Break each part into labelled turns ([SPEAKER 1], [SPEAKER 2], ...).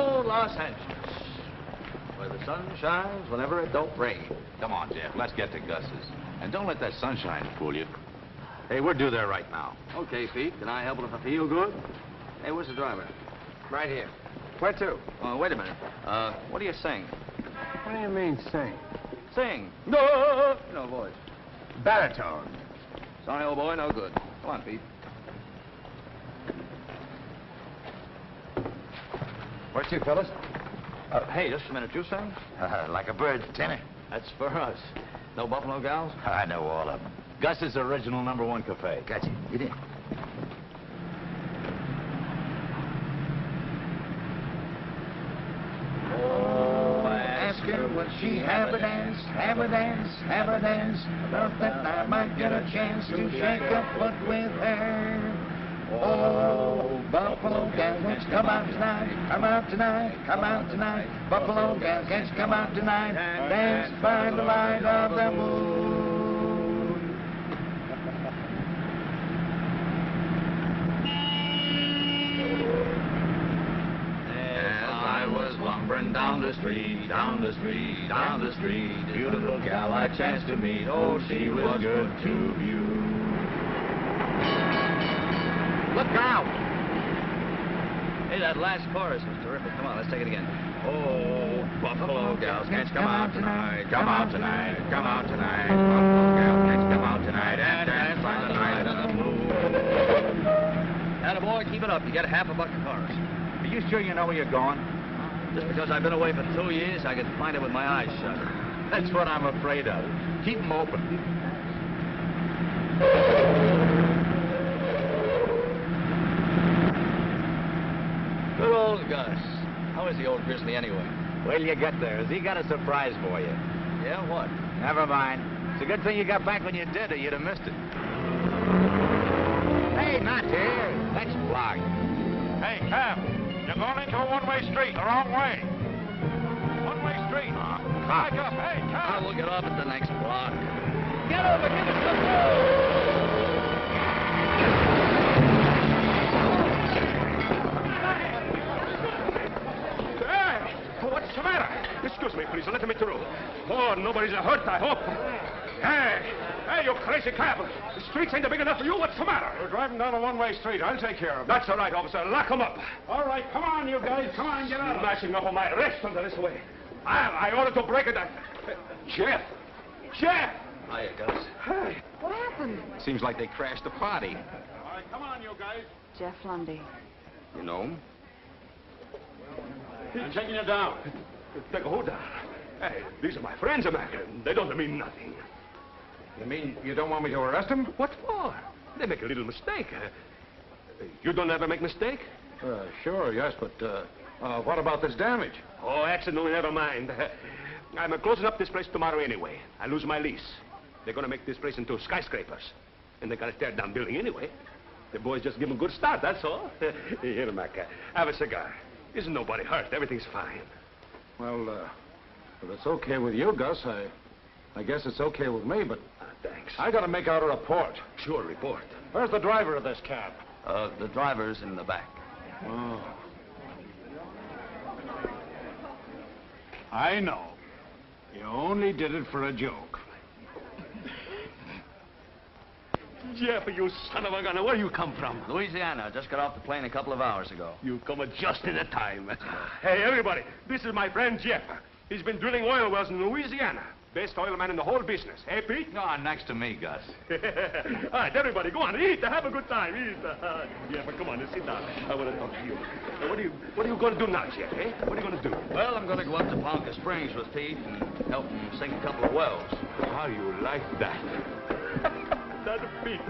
[SPEAKER 1] old Los Angeles, where the sun shines whenever it don't rain.
[SPEAKER 2] Come on, Jeff, let's get to Gus's. And don't let that sunshine fool you. Hey, we're due there right now.
[SPEAKER 1] Okay, Pete, can I help it if I feel good? Hey, where's the driver?
[SPEAKER 3] Right here. Where to?
[SPEAKER 1] Oh, wait a minute. What do you sing?
[SPEAKER 3] What do you mean, sing?
[SPEAKER 1] Sing. No! No voice.
[SPEAKER 3] Baritone.
[SPEAKER 1] Sorry, old boy, no good. Come on, Pete.
[SPEAKER 3] Where to, fellas?
[SPEAKER 1] Hey, just a minute. You sing?
[SPEAKER 2] Like a bird's tenor.
[SPEAKER 1] That's for us. No Buffalo gals?
[SPEAKER 2] I know all of them. Gus's original #1 cafe.
[SPEAKER 3] Gotcha. Get in.
[SPEAKER 4] Oh, ask her would she have a dance, have a dance, have a dance. Thought that I might get a chance to shake a foot with her. Oh, Buffalo gals, let's come out tonight, come out tonight, come out tonight. Buffalo gals, let's come out tonight, dance by the light of the moon.
[SPEAKER 1] Lumbering down the street, down the street, down the street. Beautiful gal I chanced to meet. Oh, she was good to view. Look out! Hey, that last chorus was terrific. Come on, let's take it again. Oh, Buffalo gals, can't you come out tonight? Come out tonight, come out tonight. Buffalo gals, can't you come out tonight and dance by the light of the moon? Attaboy, keep it up. You get half a bucket chorus.
[SPEAKER 2] Are you sure you know where you're going?
[SPEAKER 1] Just because I've been away for 2 years, I can find it with my eyes shut.
[SPEAKER 2] That's what I'm afraid of. Keep them open.
[SPEAKER 1] Good old Gus. How is the old grizzly anyway?
[SPEAKER 2] Wait till you get there. Has he got a surprise for you?
[SPEAKER 1] Yeah, what?
[SPEAKER 2] Never mind. It's a good thing you got back when you did, or you'd have missed it. Hey, not here. Next block.
[SPEAKER 5] Hey, Cap. You're going into a one-way street, the wrong way. One-way street. Back up. Hey,
[SPEAKER 1] I
[SPEAKER 5] Cap.
[SPEAKER 1] will get off at the next block. Get over, give us some room!
[SPEAKER 5] Hey, what's the matter? Excuse me, please. Let me through. Oh, nobody's hurt, I hope. Hey, you crazy cab. The streets ain't big enough for you. What's the matter?
[SPEAKER 3] We're driving down a one-way street. I'll take care of it.
[SPEAKER 5] That's all right, officer. Lock 'em up.
[SPEAKER 3] All right, come on, you guys. Come on, get out.
[SPEAKER 5] You're mashing up on my arrest under this way. I ordered to break it. Jeff! Jeff!
[SPEAKER 1] Hiya, Gus.
[SPEAKER 5] Hey.
[SPEAKER 6] What happened?
[SPEAKER 2] Seems like they crashed the party.
[SPEAKER 3] All right, come on, you guys.
[SPEAKER 6] Jeff Lundy.
[SPEAKER 1] You know him?
[SPEAKER 3] I'm taking you down.
[SPEAKER 5] Hold on. Hey, these are my friends, America. They don't mean nothing.
[SPEAKER 3] You mean you don't want me to arrest him?
[SPEAKER 5] What for? They make a little mistake. You don't ever make mistake?
[SPEAKER 3] Sure, yes, but what about this damage?
[SPEAKER 5] Oh, accident, never mind. I'm closing up this place tomorrow anyway. I lose my lease. They're going to make this place into skyscrapers. And they're going to tear down building anyway. The boys just give them a good start, that's all. Here, Mac, have a cigar. Isn't nobody hurt. Everything's fine.
[SPEAKER 3] Well, if it's okay with you, Gus, I guess it's okay with me, but
[SPEAKER 5] Thanks.
[SPEAKER 3] I got to make out a report.
[SPEAKER 5] Sure, report.
[SPEAKER 3] Where's the driver of this cab?
[SPEAKER 1] The driver's in the back.
[SPEAKER 3] Oh. I know. You only did it for a joke.
[SPEAKER 5] Jeff, you son of a gun, where you come from?
[SPEAKER 1] Louisiana. Just got off the plane a couple of hours ago.
[SPEAKER 5] You come just in the time. Hey, everybody, this is my friend Jeff. He's been drilling oil wells in Louisiana. Best oil man in the whole business. Hey, Pete?
[SPEAKER 2] Go on, next to me, Gus.
[SPEAKER 5] All right, everybody, go on, eat. Have a good time. Eat. Jeff, come on, sit down. I want to talk to you. What are you going to do now, Jeff, eh? What are you going to do?
[SPEAKER 1] Well, I'm going to go up to Ponca Springs with Pete and help him sink a couple of wells.
[SPEAKER 5] How you like that? That Pete.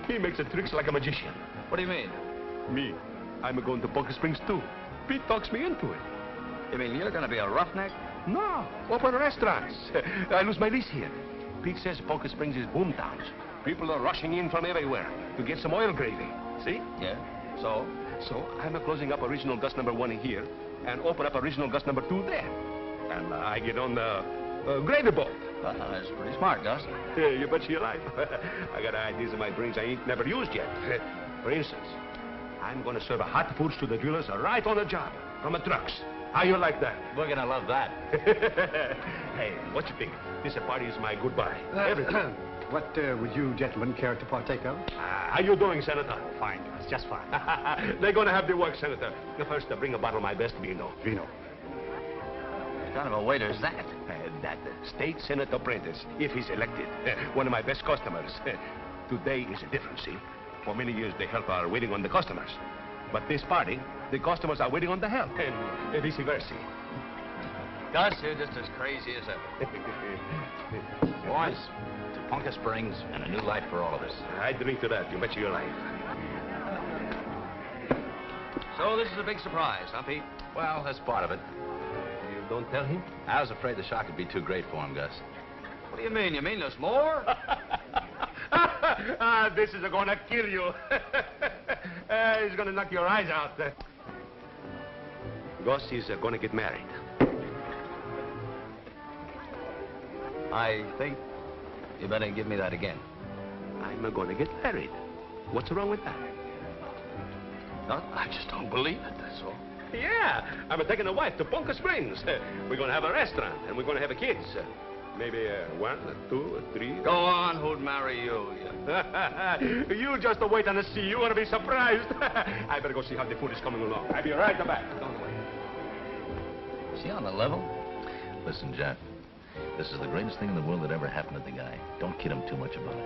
[SPEAKER 5] He makes the tricks like a magician.
[SPEAKER 1] What do you mean?
[SPEAKER 5] Me? I'm going to Ponca Springs, too. Pete talks me into it.
[SPEAKER 1] You mean you're going to be a roughneck?
[SPEAKER 5] No, open restaurants. I lose my lease here. Pete says Ponca Springs is boom towns. People are rushing in from everywhere to get some oil gravy. See?
[SPEAKER 1] Yeah. So?
[SPEAKER 5] So I'm closing up original Gus #1 here and open up original Gus #2 there. And I get on the gravy boat.
[SPEAKER 1] That's pretty smart, Gus.
[SPEAKER 5] Yeah, you bet your life. I got ideas in my brains I ain't never used yet. For instance, I'm going to serve hot foods to the drillers right on the job, from the trucks. How you like that?
[SPEAKER 2] We're gonna love that.
[SPEAKER 5] Hey, what you think? This party is my goodbye. Everything.
[SPEAKER 6] What would you gentlemen care to partake of?
[SPEAKER 5] How you doing, Senator?
[SPEAKER 6] Fine, guys, just fine.
[SPEAKER 5] They're going to have the work, Senator. First, bring a bottle of my best vino.
[SPEAKER 6] Vino.
[SPEAKER 2] What kind of a waiter is that?
[SPEAKER 5] That state Senate apprentice, if he's elected. One of my best customers. Today is different, see? For many years, the help are waiting on the customers. But this party, the customers are waiting on the help, and vice versa.
[SPEAKER 2] Gus, you're just as crazy as ever. Boys, to Ponca Springs and a new life for all of us.
[SPEAKER 5] I drink to that. You bet your life.
[SPEAKER 2] So this is a big surprise, huh, Pete? Well, that's part of it.
[SPEAKER 5] You don't tell him?
[SPEAKER 2] I was afraid the shock would be too great for him, Gus. What do you mean? You mean there's more?
[SPEAKER 5] This is going to kill you. He's going to knock your eyes out. Gus is going to get married.
[SPEAKER 2] I think you better give me that again.
[SPEAKER 5] I'm going to get married. What's wrong with that?
[SPEAKER 2] I just don't believe it, that's all.
[SPEAKER 5] Yeah, I'm taking a wife to Ponca Springs. We're going to have a restaurant, and we're going to have kids. Maybe 1, 2, 3.
[SPEAKER 2] Go on, who'd marry you?
[SPEAKER 5] You just wait and see. You're going to be surprised. I better go see how the food is coming along. I'll be right back. Don't wait.
[SPEAKER 2] Is he on the level? Listen, Jeff, this is the greatest thing in the world that ever happened to the guy. Don't kid him too much about it.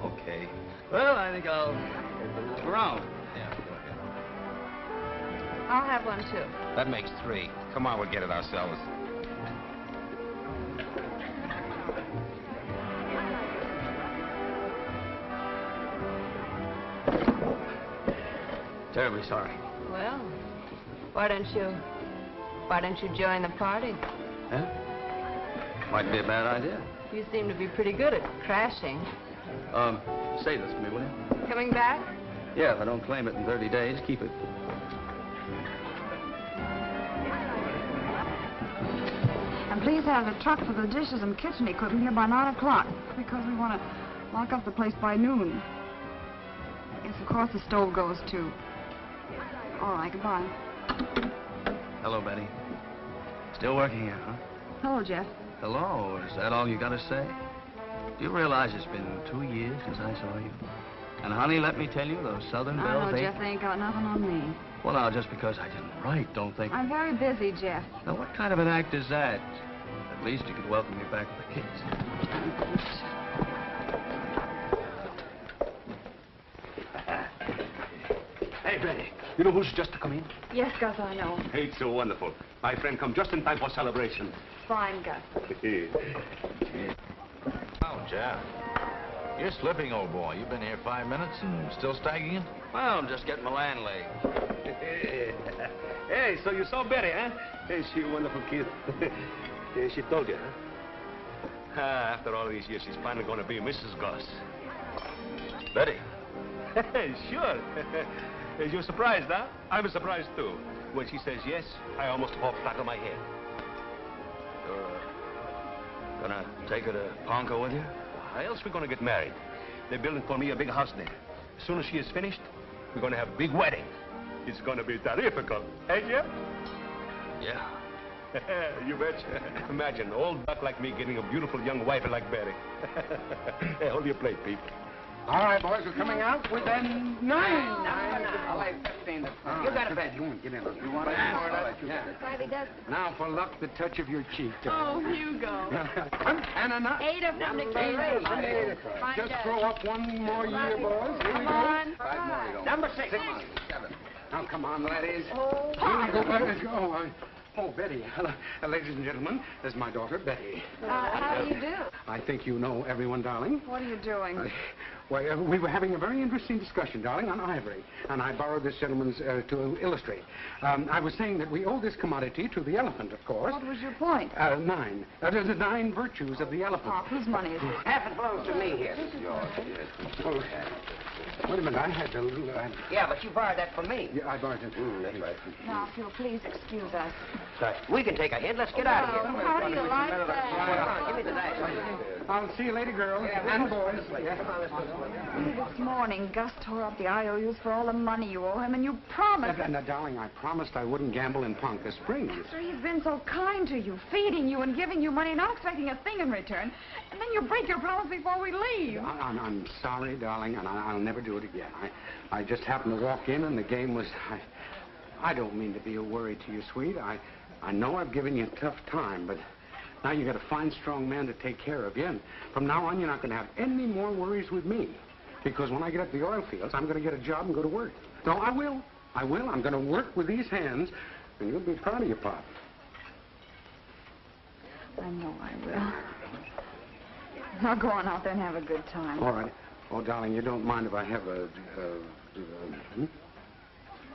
[SPEAKER 7] Okay. Well, I think I'll look around.
[SPEAKER 2] Yeah, go ahead.
[SPEAKER 8] I'll have one, too.
[SPEAKER 2] That makes 3. Come on, we'll get it ourselves.
[SPEAKER 7] Terribly sorry.
[SPEAKER 8] Well, why don't you join the party?
[SPEAKER 7] Huh? Might be a bad idea.
[SPEAKER 8] You seem to be pretty good at crashing.
[SPEAKER 7] Say this to me, will you?
[SPEAKER 8] Coming back?
[SPEAKER 7] Yeah, if I don't claim it in 30 days, keep it.
[SPEAKER 9] And please have the truck for the dishes and kitchen equipment here by 9 o'clock, because we want to lock up the place by noon. Yes, of course the stove goes, too. All right, goodbye.
[SPEAKER 7] Hello, Betty. Still working here, huh?
[SPEAKER 9] Hello, Jeff.
[SPEAKER 7] Hello. Is that all you got to say? Do you realize it's been 2 years since I saw you? And, honey, let me tell you, those Southern
[SPEAKER 9] I
[SPEAKER 7] bells,
[SPEAKER 9] know, Jeff, they ain't got nothing on me.
[SPEAKER 7] Well, now, just because I didn't write, don't think...
[SPEAKER 9] I'm very busy, Jeff.
[SPEAKER 7] Now, what kind of an act is that? At least you could welcome me back with the kids.
[SPEAKER 5] Hey, Betty, you know who's just come in?
[SPEAKER 9] Yes, Gus, I know.
[SPEAKER 5] Hey, it's so wonderful. My friend come just in time for celebration.
[SPEAKER 9] Fine, Gus.
[SPEAKER 2] Oh, Jeff. You're slipping, old boy. You've been here 5 minutes and still staggering?
[SPEAKER 7] Well, I'm just getting my land leg.
[SPEAKER 5] Hey, so you saw Betty, huh? Hey, she a wonderful kid. Yeah, she told you, huh? After all these years, she's finally going to be Mrs. Goss.
[SPEAKER 2] Betty.
[SPEAKER 5] Sure. You're surprised, huh? I'm surprised, too. When she says yes, I almost fall flat on my head.
[SPEAKER 7] Gonna take her to Ponca with you?
[SPEAKER 5] How else we gonna get married? They're building for me a big house there. As soon as she is finished, we're gonna have a big wedding. It's gonna be terrifical. Hey, Jeff?
[SPEAKER 7] Yeah.
[SPEAKER 5] You betcha. Imagine an old duck like me getting a beautiful young wife like Betty. Hey, hold your plate, Pete.
[SPEAKER 6] All right, boys, we're coming out within 9.
[SPEAKER 4] I'll lay 15 to 20.
[SPEAKER 6] You got a bet. You won't get in. You want to
[SPEAKER 9] Yeah.
[SPEAKER 6] Now, for luck, the touch of your cheek.
[SPEAKER 9] Oh, Hugo.
[SPEAKER 6] And another.
[SPEAKER 8] Ada from the cave.
[SPEAKER 6] Just throw up one more year, boys. Here we
[SPEAKER 8] Come
[SPEAKER 6] go.
[SPEAKER 8] on.
[SPEAKER 4] 5 more you don't.
[SPEAKER 6] Number 6. 7. Now, come on, laddies. Oh, Betty. Ladies and gentlemen, this is my daughter, Betty.
[SPEAKER 9] How do you do?
[SPEAKER 6] I think you know everyone, darling.
[SPEAKER 9] What are you doing?
[SPEAKER 6] We were having a very interesting discussion, darling, on ivory, and I borrowed this gentleman's to illustrate. I was saying that we owe this commodity to the elephant, of course.
[SPEAKER 9] What was your point?
[SPEAKER 6] 9. There's the 9 virtues of the elephant.
[SPEAKER 9] Oh, whose money is this?
[SPEAKER 4] Half it belongs to me here.
[SPEAKER 6] Oh, Wait a minute, I had to...
[SPEAKER 10] Yeah, but you borrowed that from me.
[SPEAKER 6] Yeah, I borrowed it.
[SPEAKER 10] That's right.
[SPEAKER 9] Now, if you'll please excuse us.
[SPEAKER 10] We can take a hit. Let's get out of here.
[SPEAKER 9] How do you like
[SPEAKER 10] Come
[SPEAKER 9] that?
[SPEAKER 10] on, give me the dice.
[SPEAKER 6] I'll see you later, girls. And boys. Yeah.
[SPEAKER 9] This morning, Gus tore up the IOUs for all the money you owe him, and you promised...
[SPEAKER 6] Now, darling, I promised I wouldn't gamble in Ponca Springs.
[SPEAKER 9] After he's been so kind to you, feeding you and giving you money, not expecting a thing in return, and then you break your promise before we leave.
[SPEAKER 6] I'm sorry, darling, and I'll never do it again. I just happened to walk in, and the game was... I don't mean to be a worry to you, sweet. I know I've given you a tough time, but now you got a fine, strong man to take care of you, and from now on, you're not going to have any more worries with me. Because when I get up the oil fields, I'm going to get a job and go to work. No, I will. I will. I'm going to work with these hands, and you'll be proud of your pop.
[SPEAKER 9] I know I will. Now go on out there and have a good time.
[SPEAKER 6] All right. Oh, darling, you don't mind if I have a...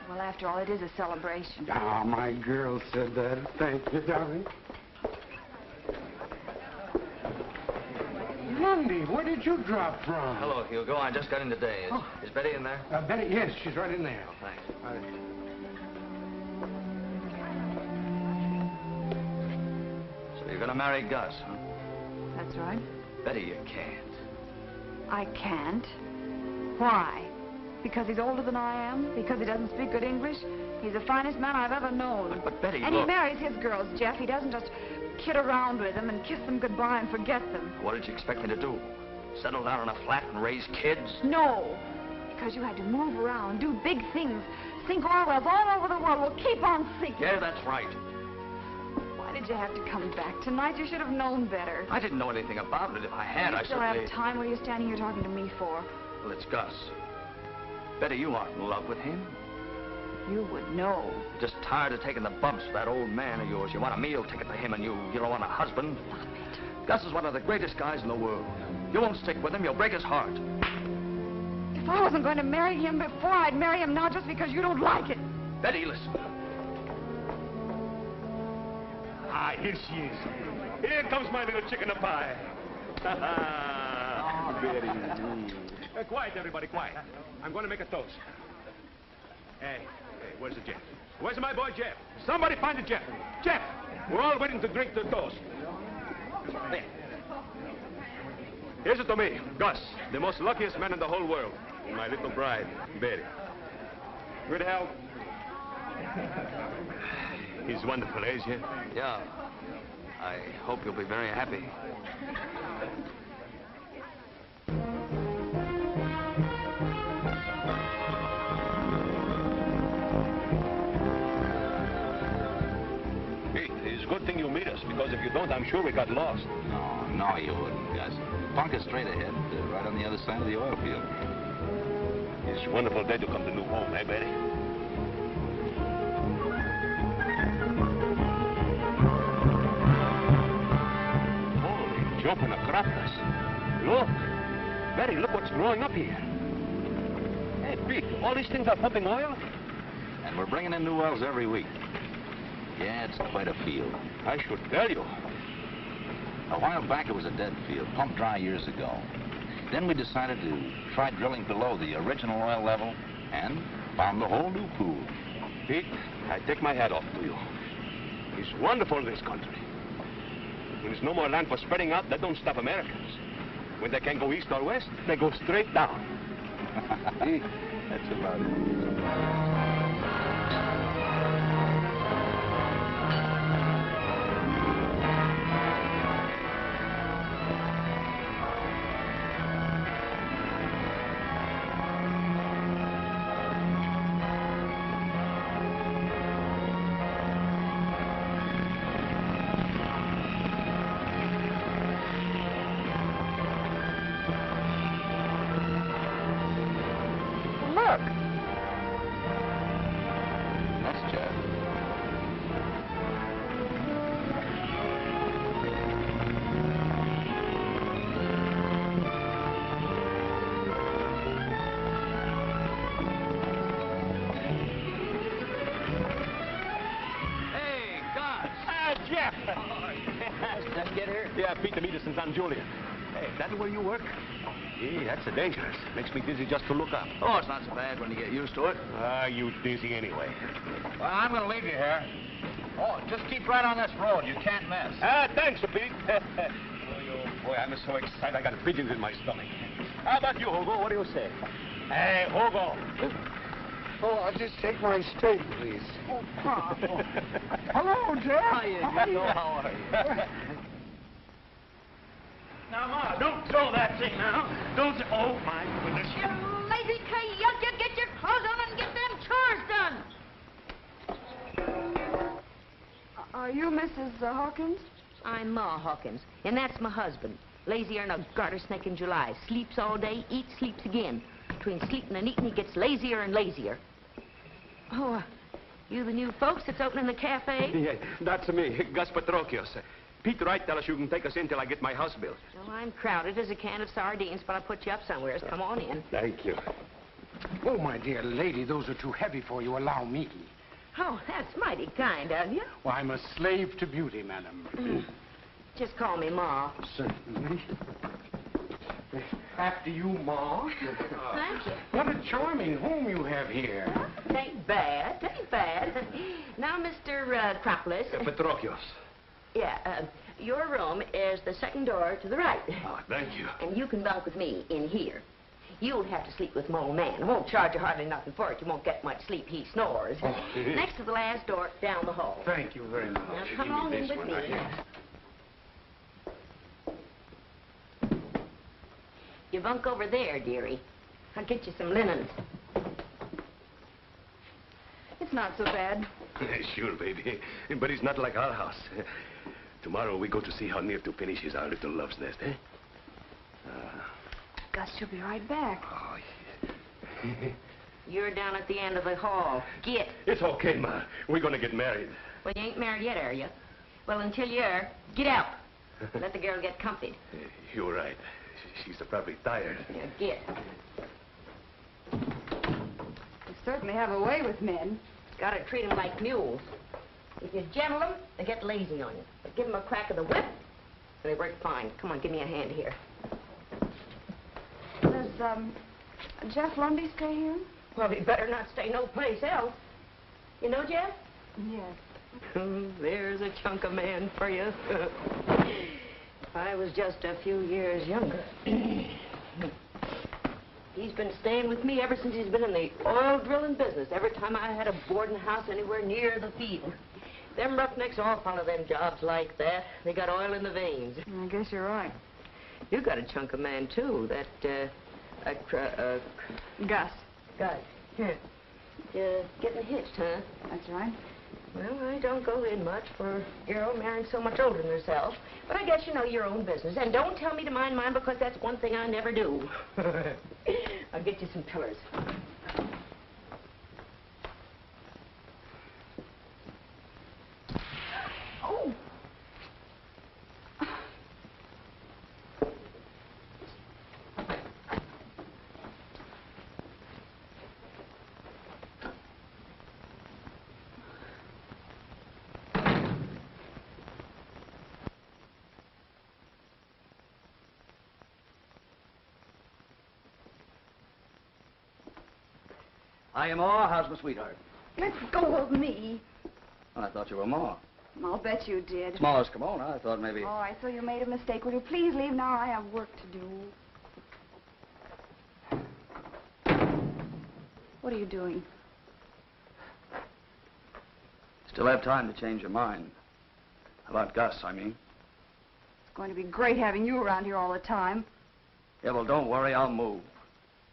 [SPEAKER 9] Well, after all, it is a celebration.
[SPEAKER 6] Ah, my girl said that. Thank you, darling. Lundy, where did you drop from?
[SPEAKER 7] Hello, Hugo. I just got in today. Is Betty in there?
[SPEAKER 6] Betty, yes, she's right in there.
[SPEAKER 7] Oh, thanks. So you're going to marry Gus, huh?
[SPEAKER 9] That's right.
[SPEAKER 7] Betty, you can't.
[SPEAKER 9] I can't. Why? Because he's older than I am? Because he doesn't speak good English? He's the finest man I've ever known.
[SPEAKER 7] But Betty,
[SPEAKER 9] and
[SPEAKER 7] look.
[SPEAKER 9] he marries his girls, Jeff. He doesn't just kid around with them and kiss them goodbye and forget them.
[SPEAKER 7] What did you expect me to do? Settle down in a flat and raise kids?
[SPEAKER 9] No. Because you had to move around, do big things, sink oil wells all over the world. We'll keep on sinking.
[SPEAKER 7] Yeah, that's right.
[SPEAKER 9] Why did you have to come back tonight? You should have known better.
[SPEAKER 7] I didn't know anything about it. If I had, I
[SPEAKER 9] still
[SPEAKER 7] certainly...
[SPEAKER 9] have time. What are you standing here talking to me for?
[SPEAKER 7] Well, it's Gus. Betty, you aren't in love with him.
[SPEAKER 9] You would know.
[SPEAKER 7] You're just tired of taking the bumps for that old man of yours. You want a meal ticket to him, and you don't want a husband.
[SPEAKER 9] Stop it.
[SPEAKER 7] Gus is one of the greatest guys in the world. You won't stick with him. You'll break his heart.
[SPEAKER 9] If I wasn't going to marry him before, I'd marry him now just because you don't like it.
[SPEAKER 7] Betty, listen.
[SPEAKER 5] Ah, here she is. Here comes my little chicken of pie. Betty. Quiet, everybody, quiet. I'm going to make a toast. Hey, where's the Jeff? Where's my boy Jeff? Somebody find the Jeff. Jeff! We're all waiting to drink the toast. Hey. Here's it to me, Gus, the most luckiest man in the whole world. And my little bride, Betty. Good health. He's wonderful, is he?
[SPEAKER 7] Yeah. I hope you'll be very happy.
[SPEAKER 5] It's a good thing you meet us, because if you don't, I'm sure we got lost.
[SPEAKER 2] No, you wouldn't, Gus. Ponca straight ahead, right on the other side of the oil field.
[SPEAKER 5] It's a wonderful day to come to new home, eh, Betty? Holy jumping acropolis. Look. Betty, look what's growing up here. Hey, Pete, all these things are pumping oil?
[SPEAKER 2] And we're bringing in new wells every week. Yeah, it's quite a field.
[SPEAKER 5] I should tell you.
[SPEAKER 2] A while back, it was a dead field, pumped dry years ago. Then we decided to try drilling below the original oil level and found a whole new pool.
[SPEAKER 5] Pete, I take my hat off to you. It's wonderful, this country. When there's no more land for spreading out, that don't stop Americans. When they can't go east or west, they go straight down.
[SPEAKER 2] That's about it.
[SPEAKER 5] Yeah, Pete, to meet us in San Julian.
[SPEAKER 7] Hey, is that where you work?
[SPEAKER 5] Gee, that's a dangerous. Makes me dizzy just to look up.
[SPEAKER 7] Oh, it's not so bad when you get used to it.
[SPEAKER 5] Ah, you dizzy anyway.
[SPEAKER 2] Well, I'm going to leave you here. Oh, just keep right on this road. You can't miss.
[SPEAKER 5] Ah, thanks, Pete. Oh, boy, I'm so excited. I got pigeons in my stomach. How about you, Hogo? What do you say? Hey, Hogo.
[SPEAKER 6] Oh, I'll just take mine straight, please. Oh, Pop. Oh. Hello, Jeff.
[SPEAKER 7] How are you?
[SPEAKER 5] Now, Ma, don't throw that thing now. Don't. Oh, my goodness.
[SPEAKER 11] You lazy coyote, you get your clothes on and get them chores done.
[SPEAKER 9] Are you Mrs. Hawkins?
[SPEAKER 11] I'm Ma Hawkins, and that's my husband. Lazier than a garter snake in July. Sleeps all day, eats, sleeps again. Between sleeping and eating, he gets lazier and lazier. Oh, you the new folks that's opening the cafe?
[SPEAKER 5] Yeah, that's me, Gus Patrokios. Pete Wright tell us you can take us in till I get my house built.
[SPEAKER 11] Well, I'm crowded as a can of sardines, but I'll put you up somewhere. Come on in.
[SPEAKER 5] Thank you.
[SPEAKER 6] Oh, my dear lady, those are too heavy for you. Allow me.
[SPEAKER 11] Oh, that's mighty kind of you.
[SPEAKER 6] Well, I'm a slave to beauty, madam.
[SPEAKER 11] Just call me Ma.
[SPEAKER 6] Certainly. After you, Ma.
[SPEAKER 11] Thank you.
[SPEAKER 6] What a charming home you have here.
[SPEAKER 11] Tain't bad, tain't bad. Now, Mr. Cropless.
[SPEAKER 5] Patrokios.
[SPEAKER 11] Yeah, your room is the second door to the right.
[SPEAKER 5] Oh, thank you.
[SPEAKER 11] And you can bunk with me in here. You'll have to sleep with my old man. I won't charge you hardly nothing for it. You won't get much sleep. He snores.
[SPEAKER 6] Oh.
[SPEAKER 11] Next to the last door down the hall.
[SPEAKER 6] Thank you very much.
[SPEAKER 11] Now, come on in with me. You bunk over there, dearie. I'll get you some linens.
[SPEAKER 9] It's not so bad.
[SPEAKER 5] Sure, baby. But it's not like our house. Tomorrow we go to see how near to finish is our little love's nest, eh?
[SPEAKER 9] Gus, she'll be right back.
[SPEAKER 5] Oh, yeah.
[SPEAKER 11] You're down at the end of the hall. Get.
[SPEAKER 5] It's okay, Ma. We're gonna get married.
[SPEAKER 11] Well, you ain't married yet, are you? Well, until you are, get out. Let the girl get comfied.
[SPEAKER 5] You're right. She's probably tired.
[SPEAKER 11] Yeah, get.
[SPEAKER 9] You certainly have a way with men.
[SPEAKER 11] Gotta treat them like mules. If you gentle them, they get lazy on you. But give them a crack of the whip, and they work fine. Come on, give me a hand here.
[SPEAKER 9] Does, Jeff Lundy stay here?
[SPEAKER 11] Well, he better not stay no place else. You know Jeff?
[SPEAKER 9] Yes.
[SPEAKER 11] There's a chunk of man for you. If I was just a few years younger. He's been staying with me ever since he's been in the oil drilling business. Every time I had a boarding house anywhere near the field. Them roughnecks all follow them jobs like that. They got oil in the veins.
[SPEAKER 9] I guess you're right.
[SPEAKER 11] You got a chunk of man, too.
[SPEAKER 9] Gus.
[SPEAKER 11] Gus. Here. You're getting hitched, huh?
[SPEAKER 9] That's right.
[SPEAKER 11] Well, I don't go in much for a girl marrying so much older than herself. But I guess you know your own business. And don't tell me to mind mine, because that's one thing I never do. I'll get you some pillars. Oh!
[SPEAKER 7] Hiya, Ma. How's my sweetheart?
[SPEAKER 9] Let go of me.
[SPEAKER 7] Well, I thought you were Ma.
[SPEAKER 9] I'll bet you did.
[SPEAKER 7] Smallest Kimona. I thought maybe...
[SPEAKER 9] Oh, I saw you made a mistake. Will you please leave now? I have work to do. What are you doing?
[SPEAKER 7] Still have time to change your mind. About Gus, I mean.
[SPEAKER 9] It's going to be great having you around here all the time.
[SPEAKER 7] Yeah, well, don't worry. I'll move.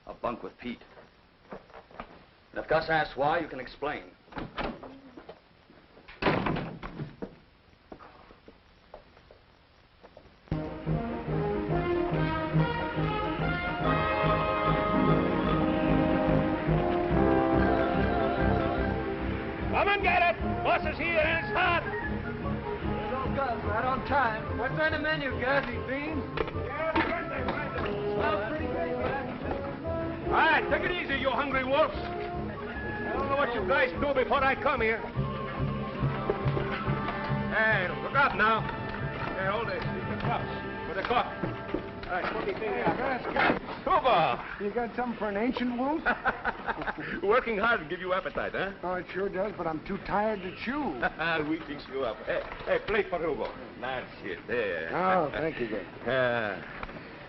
[SPEAKER 7] I'll bunk with Pete. And if Gus asks why, you can explain.
[SPEAKER 5] Come and get it! Boss is here and it's hot!
[SPEAKER 12] There's old Gus, right on time. What's on the menu, Gus? These beans? Smells pretty good, Gus.
[SPEAKER 5] All right, take it easy, you hungry wolves. I don't know what you guys do before I come here. Hey, look up now. Hey, hold it. Leave the cups for the coffee. right, what do you think?
[SPEAKER 6] That's good.
[SPEAKER 5] Hugo!
[SPEAKER 6] You got something for an ancient wolf?
[SPEAKER 5] Working hard to give you appetite, huh?
[SPEAKER 6] Oh, it sure does, but I'm too tired to chew.
[SPEAKER 5] We fix you up. Hey, plate for Hugo. That's it. There.
[SPEAKER 6] Oh, thank you, good.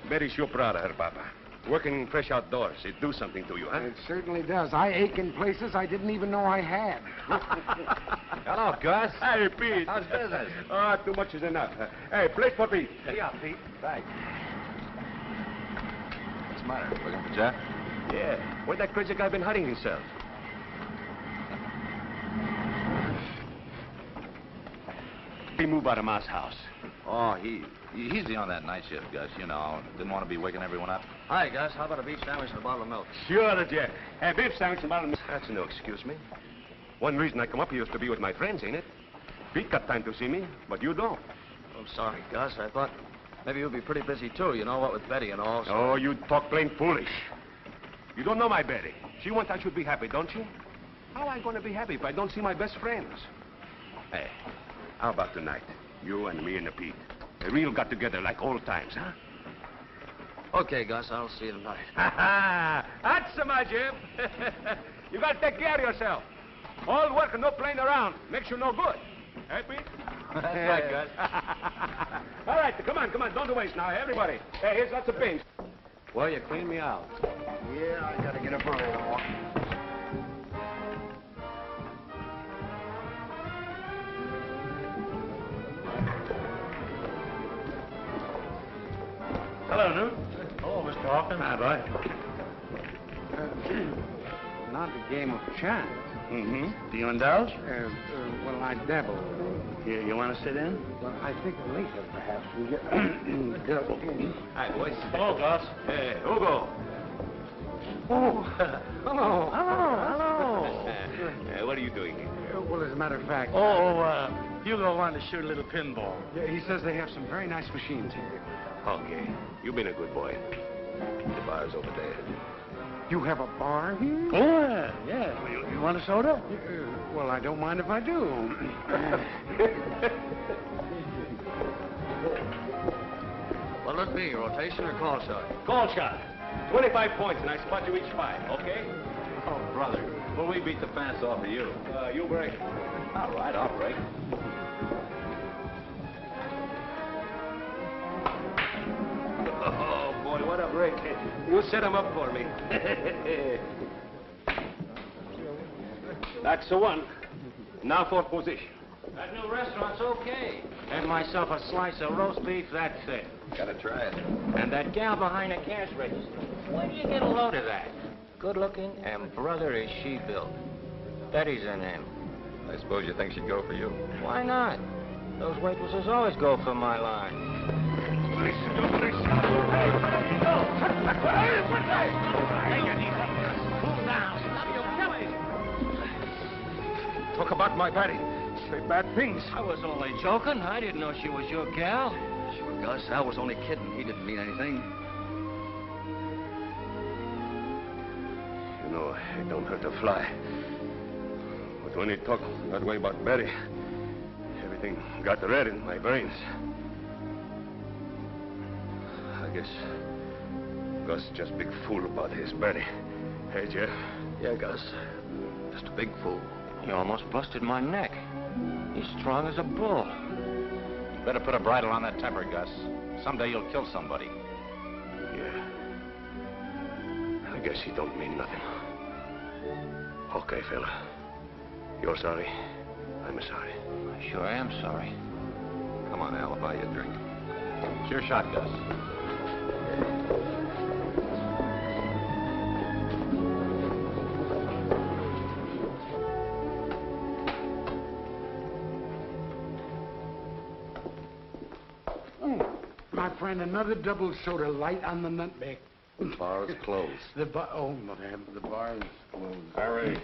[SPEAKER 5] Betty's sure proud of her, Papa. Working fresh outdoors, it do something to you, huh?
[SPEAKER 6] It certainly does. I ache in places I didn't even know I had.
[SPEAKER 1] Hello, Gus.
[SPEAKER 5] Hey, Pete.
[SPEAKER 1] How's business?
[SPEAKER 5] Too much is enough. Hey, plate for Pete.
[SPEAKER 1] Yeah, Pete. Thanks. What's the matter? Looking for Jeff?
[SPEAKER 5] Yeah. Where that crazy guy been hiding himself? He moved out of Ma's house.
[SPEAKER 2] Oh, he's the on that night shift, Gus. You know, didn't want to be waking everyone up.
[SPEAKER 7] Hi, Gus. How about a beef sandwich and a bottle of milk?
[SPEAKER 5] Sure, Jeff. Hey, beef sandwich and bottle of milk. That's no excuse me. One reason I come up here is to be with my friends, ain't it? Pete got time to see me, but you don't.
[SPEAKER 7] I'm sorry, Gus. I thought maybe you'd be pretty busy, too. You know what, with Betty and all. So...
[SPEAKER 5] Oh, you talk plain foolish. You don't know my Betty. She wants I should be happy, don't you? How am I going to be happy if I don't see my best friends? Hey, how about tonight? You and me and the Pete. A real got-together like old times, huh?
[SPEAKER 7] Okay, Gus. I'll see you tonight.
[SPEAKER 5] That's my Jim. You got to take care of yourself. All work and no playing around. Makes you no good. Hey, Pete?
[SPEAKER 1] That's right, Gus.
[SPEAKER 5] All right, come on. Don't waste now, everybody. Hey, here's lots of pins.
[SPEAKER 6] Well, you cleaned me out.
[SPEAKER 3] Yeah, I gotta get up early in the morning.
[SPEAKER 1] Hello, Newt. Oh, Mr. Hawkins. Hi, bud.
[SPEAKER 6] Not a game of chance.
[SPEAKER 1] Mm-hmm. Do you indulge?
[SPEAKER 6] Well, I dabble.
[SPEAKER 1] You want to sit in?
[SPEAKER 6] Well, I think later, perhaps, we get...
[SPEAKER 1] Hi, boys. Hello, Gus.
[SPEAKER 5] Hey, Hugo.
[SPEAKER 6] Oh, hello.
[SPEAKER 1] Hello.
[SPEAKER 5] What are you doing here?
[SPEAKER 6] Well, as a matter of fact...
[SPEAKER 1] Hugo wanted to shoot a little pinball.
[SPEAKER 6] Yeah, he says they have some very nice machines here.
[SPEAKER 5] Okay. You've been a good boy. The bar's over there.
[SPEAKER 6] You have a bar here?
[SPEAKER 1] Oh, yeah. You want a soda?
[SPEAKER 6] Well, I don't mind if I do.
[SPEAKER 7] What'll it be, rotation or call shot?
[SPEAKER 5] Call shot. 25 points, and I spot you each 5, okay?
[SPEAKER 1] Oh, brother. Well, we beat the pants off of you.
[SPEAKER 5] You break.
[SPEAKER 1] All right, I'll break.
[SPEAKER 5] Oh, boy, what a break. You set him up for me. That's the one. Now for position.
[SPEAKER 12] That new restaurant's okay. Had myself a slice of roast beef, that's it.
[SPEAKER 1] Gotta try it.
[SPEAKER 12] And that gal behind the cash register. Where do you get a load of that? Good looking, and brother is she built. Betty's her name.
[SPEAKER 1] I suppose you think she'd go for you?
[SPEAKER 12] Why not? Those waitresses always go for my line.
[SPEAKER 5] Talk about my Betty. Say bad things.
[SPEAKER 12] I was only joking. I didn't know she was your gal.
[SPEAKER 7] Sure, Gus. Al was only kidding. He didn't mean anything.
[SPEAKER 5] You know, it don't hurt to fly. But when he talk that way about Betty, everything got red in my brains. I guess Gus just big fool about his Betty. Hey, Jeff?
[SPEAKER 7] Yeah, Gus. Just a big fool.
[SPEAKER 12] You almost busted my neck. He's strong as a bull.
[SPEAKER 2] Better put a bridle on that temper, Gus. Someday you'll kill somebody.
[SPEAKER 5] Yeah. I guess he don't mean nothing. Okay, fella. You're sorry. I'm sorry.
[SPEAKER 12] I sure am sorry.
[SPEAKER 2] Come on, Al, I'll buy you a drink. It's your shot, Gus.
[SPEAKER 6] My friend, another double soda light on the nutmeg.
[SPEAKER 1] The bar is closed.
[SPEAKER 6] The bar is closed.
[SPEAKER 5] Hurry.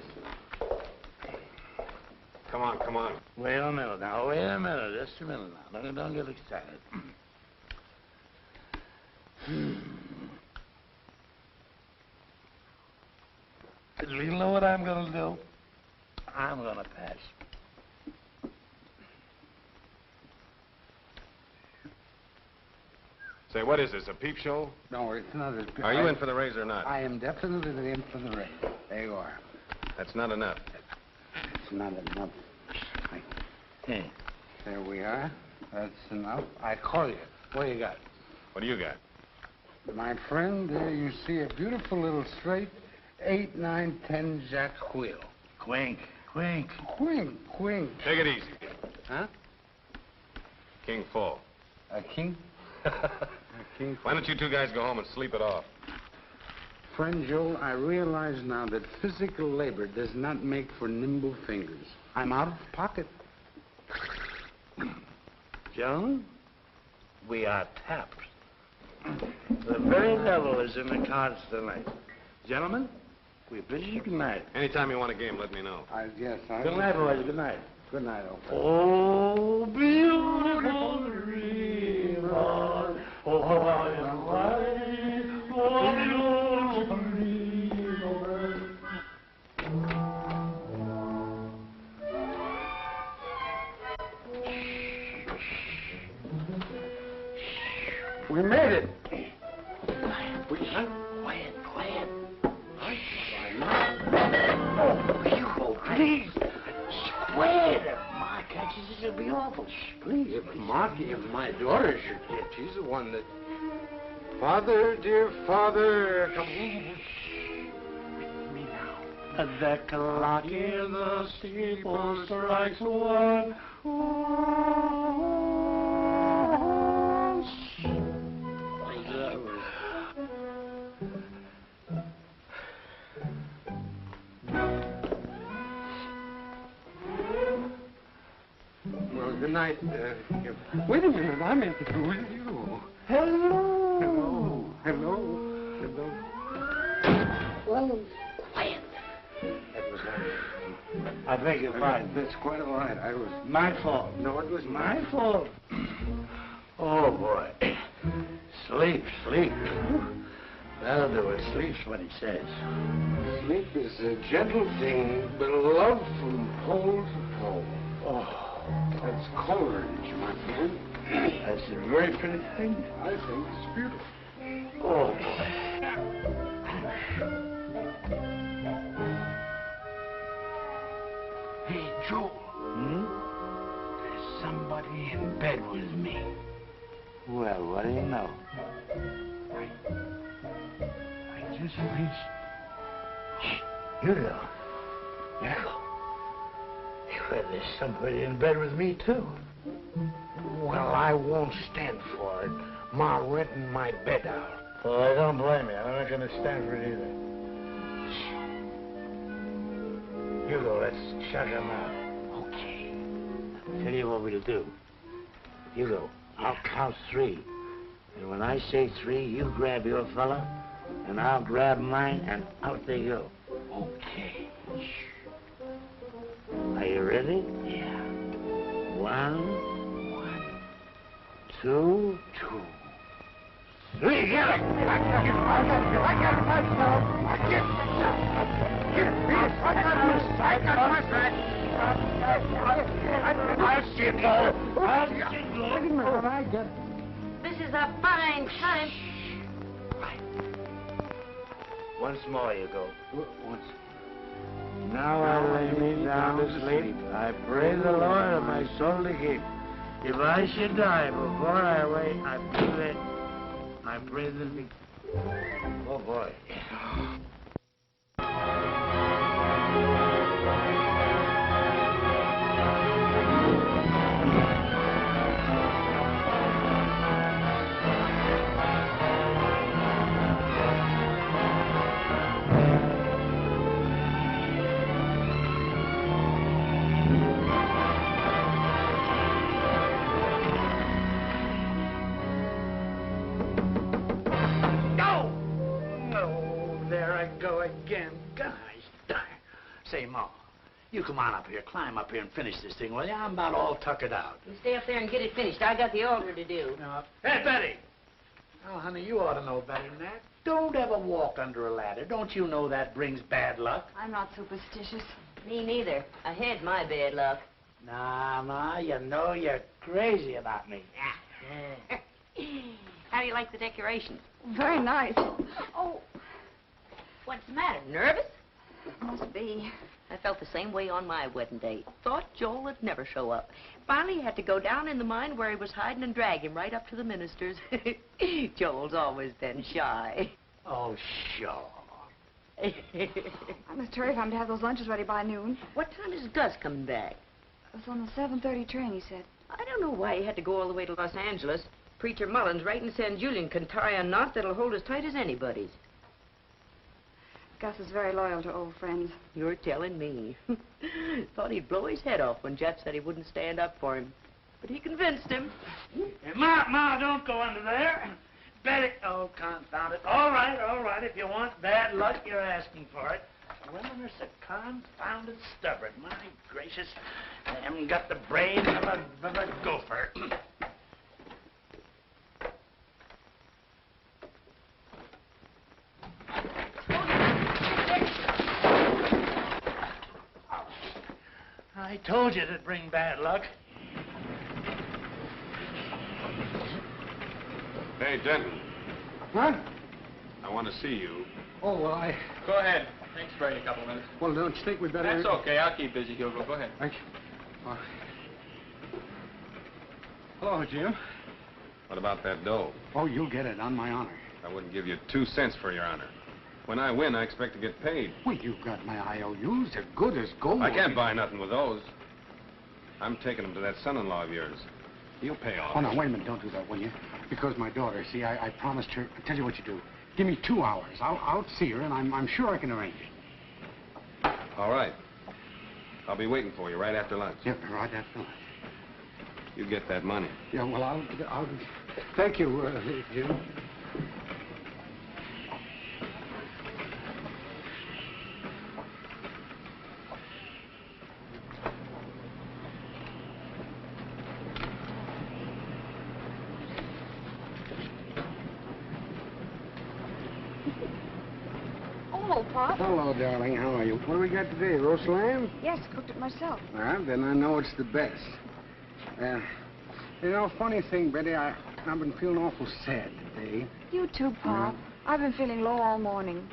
[SPEAKER 5] Come on.
[SPEAKER 1] Wait a minute now. Wait a minute. Just a minute now. Don't get excited. You know what I'm going to do? I'm going to pass.
[SPEAKER 3] Say, what is this, a peep show?
[SPEAKER 6] No, it's not a...
[SPEAKER 3] Are you in for the raise or not?
[SPEAKER 6] I am definitely in for the raise. There you are.
[SPEAKER 3] That's not enough.
[SPEAKER 6] It's not enough. Hey, there we are. That's enough. I call you. What do you got?
[SPEAKER 3] What do you got?
[SPEAKER 6] My friend, there you see a beautiful little straight 8, 9, 10 jack wheel.
[SPEAKER 12] Quink.
[SPEAKER 6] Quink.
[SPEAKER 3] Take it easy.
[SPEAKER 6] Huh?
[SPEAKER 3] King full.
[SPEAKER 6] A king? A king.
[SPEAKER 3] Why don't you two guys go home and sleep it off?
[SPEAKER 6] Friend Joel, I realize now that physical labor does not make for nimble fingers. I'm out of pocket.
[SPEAKER 12] Gentlemen, we are tapped. The very devil is in the cards tonight. Gentlemen, we bid you good night.
[SPEAKER 3] Anytime you want a game, let me know.
[SPEAKER 6] Yes, I...
[SPEAKER 12] Good night, boys. Good night.
[SPEAKER 6] Good night, old friend.
[SPEAKER 12] Oh, beautiful dreamer. Oh, how I am right. Oh, beautiful dreamer.
[SPEAKER 6] We made it.
[SPEAKER 12] Quiet. Oh, Hugo, please. Quiet. If Ma catches it, it'll be awful. Please.
[SPEAKER 6] If my daughter should get, she's the one that... Father, dear father, come home. With me now.
[SPEAKER 12] The clock in the steeple strikes one.
[SPEAKER 6] Well, good night. Wait a minute, I'm in with you.
[SPEAKER 12] Hello.
[SPEAKER 6] Hello.
[SPEAKER 12] Well, quiet.
[SPEAKER 6] That was
[SPEAKER 12] I beg your pardon.
[SPEAKER 6] That's quite all right. I was...
[SPEAKER 12] My fault.
[SPEAKER 6] No, it was
[SPEAKER 12] My fault. Oh, boy. Sleep. That'll do it. Sleep's what he says.
[SPEAKER 6] Sleep is a gentle thing, beloved from pole to pole.
[SPEAKER 12] Oh,
[SPEAKER 6] that's Coleridge, my friend.
[SPEAKER 12] That's a very pretty thing.
[SPEAKER 6] I think it's beautiful.
[SPEAKER 12] Oh, boy.
[SPEAKER 6] Hey, Joe. There's somebody in bed with me.
[SPEAKER 12] Well, what do you know?
[SPEAKER 6] I just reached...
[SPEAKER 12] You know.
[SPEAKER 6] Yeah.
[SPEAKER 12] Well, there's somebody in bed with me, too.
[SPEAKER 6] Well, I won't stand for it. Ma renting my bed out.
[SPEAKER 12] Well, I don't blame you. I'm not going to stand for it either. Hugo, let's shut him out.
[SPEAKER 6] Okay.
[SPEAKER 12] I'll tell you what we'll do. Hugo, I'll count 3. And when I say 3, you grab your fella, and I'll grab mine, and out they go.
[SPEAKER 6] Okay.
[SPEAKER 12] Are you ready?
[SPEAKER 6] Yeah.
[SPEAKER 12] 1, 2, 3, get it! I got myself! I'll see it go!
[SPEAKER 11] This is a fine time.
[SPEAKER 12] Once more, you go.
[SPEAKER 6] Once.
[SPEAKER 12] Now I lay me down to sleep. I pray the Lord of my soul to keep. If I should die before I wake, I pray that I pray that me. Oh boy.
[SPEAKER 7] Say, Ma, you come on up here, climb up here and finish this thing, will you? I'm about all tuckered out.
[SPEAKER 11] You stay up there and get it finished. I got the altar to do.
[SPEAKER 7] Hey, Betty! Oh, honey, you ought to know better than that. Don't ever walk under a ladder. Don't you know that brings bad luck?
[SPEAKER 9] I'm not superstitious.
[SPEAKER 11] Me neither. I had my bad luck.
[SPEAKER 7] Nah, Ma, you know you're crazy about me.
[SPEAKER 11] How do you like the decorations?
[SPEAKER 9] Very nice. Oh,
[SPEAKER 11] What's the matter? Nervous?
[SPEAKER 9] must be.
[SPEAKER 11] I felt the same way on my wedding day. Thought Joel would never show up. Finally had to go down in the mine where he was hiding and drag him right up to the minister's. Joel's always been shy.
[SPEAKER 12] Oh, sure.
[SPEAKER 9] I must hurry if I'm to have those lunches ready by noon.
[SPEAKER 11] What time is Gus coming back?
[SPEAKER 9] It's on the 7:30 train, he said.
[SPEAKER 11] I don't know why he had to go all the way to Los Angeles. Preacher Mullins right in San Julian can tie a knot that'll hold as tight as anybody's.
[SPEAKER 9] Gus is very loyal to old friends.
[SPEAKER 11] You're telling me. Thought he'd blow his head off when Jeff said he wouldn't stand up for him. But he convinced him.
[SPEAKER 12] Hey, Ma, don't go under there. Betty, oh, confound it. All right, if you want bad luck, you're asking for it. Women are so confounded stubborn. My gracious, they haven't got the brain of a gopher. I told you it'd bring bad luck.
[SPEAKER 3] Hey, Denton.
[SPEAKER 6] What?
[SPEAKER 3] I want to see you.
[SPEAKER 6] Oh, well, I...
[SPEAKER 7] Go ahead. Thanks for a couple minutes.
[SPEAKER 6] Well, don't you think we better...
[SPEAKER 7] That's okay. I'll keep busy, Hugo. Go ahead.
[SPEAKER 6] Thank you. Hello, Jim.
[SPEAKER 3] What about that dough?
[SPEAKER 6] Oh, you'll get it, on my honor.
[SPEAKER 3] I wouldn't give you 2 cents for your honor. When I win, I expect to get paid.
[SPEAKER 6] Well, you've got my IOUs. They're good as gold.
[SPEAKER 3] I can't buy nothing with those. I'm taking them to that son-in-law of yours. He'll pay off.
[SPEAKER 6] Oh, now, wait a minute. Don't do that, will you? Because my daughter, see, I promised her... I'll tell you what you do. Give me 2 hours. I'll see her, and I'm sure I can arrange it.
[SPEAKER 3] All right. I'll be waiting for you right after lunch.
[SPEAKER 6] Yeah, right after lunch.
[SPEAKER 3] You get that money.
[SPEAKER 6] Yeah, well, I'll... Thank you, Jim.
[SPEAKER 9] Hello, Pop.
[SPEAKER 6] Hello, darling. How are you? What do we got today? Roast lamb?
[SPEAKER 9] Yes, cooked it myself.
[SPEAKER 6] Well, then I know it's the best. You know, funny thing, Betty, I've been feeling awful sad today.
[SPEAKER 9] You too, Pop. I've been feeling low all morning.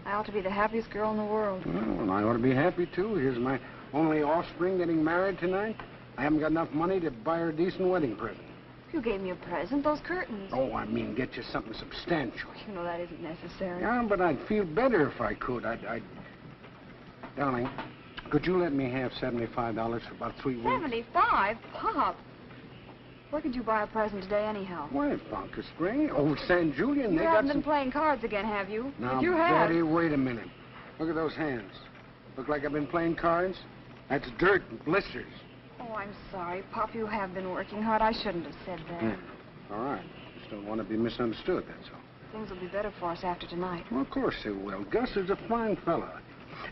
[SPEAKER 9] I ought to be the happiest girl in the world.
[SPEAKER 6] Well, I ought to be happy, too. Here's my only offspring getting married tonight. I haven't got enough money to buy her a decent wedding present.
[SPEAKER 9] You gave me a present, those curtains.
[SPEAKER 6] Oh, I mean, get you something substantial.
[SPEAKER 9] You know that isn't necessary.
[SPEAKER 6] Yeah, but I'd feel better if I could. Darling, could you let me have $75 for about 3 weeks?
[SPEAKER 9] 75? Pop. Where could you buy a present today, anyhow?
[SPEAKER 6] Why, Bunker Spring, old San Julian,
[SPEAKER 9] You
[SPEAKER 6] they
[SPEAKER 9] haven't
[SPEAKER 6] got
[SPEAKER 9] been
[SPEAKER 6] some...
[SPEAKER 9] playing cards again, have you?
[SPEAKER 6] Now,
[SPEAKER 9] If you have...
[SPEAKER 6] Betty, wait a minute. Look at those hands. Look like I've been playing cards? That's dirt and blisters.
[SPEAKER 9] Oh, I'm sorry, Pop. You have been working hard. I shouldn't have said that.
[SPEAKER 6] All right. Just don't want to be misunderstood, that's all.
[SPEAKER 9] Things will be better for us after tonight.
[SPEAKER 6] Well, of course they will. Gus is a fine fella.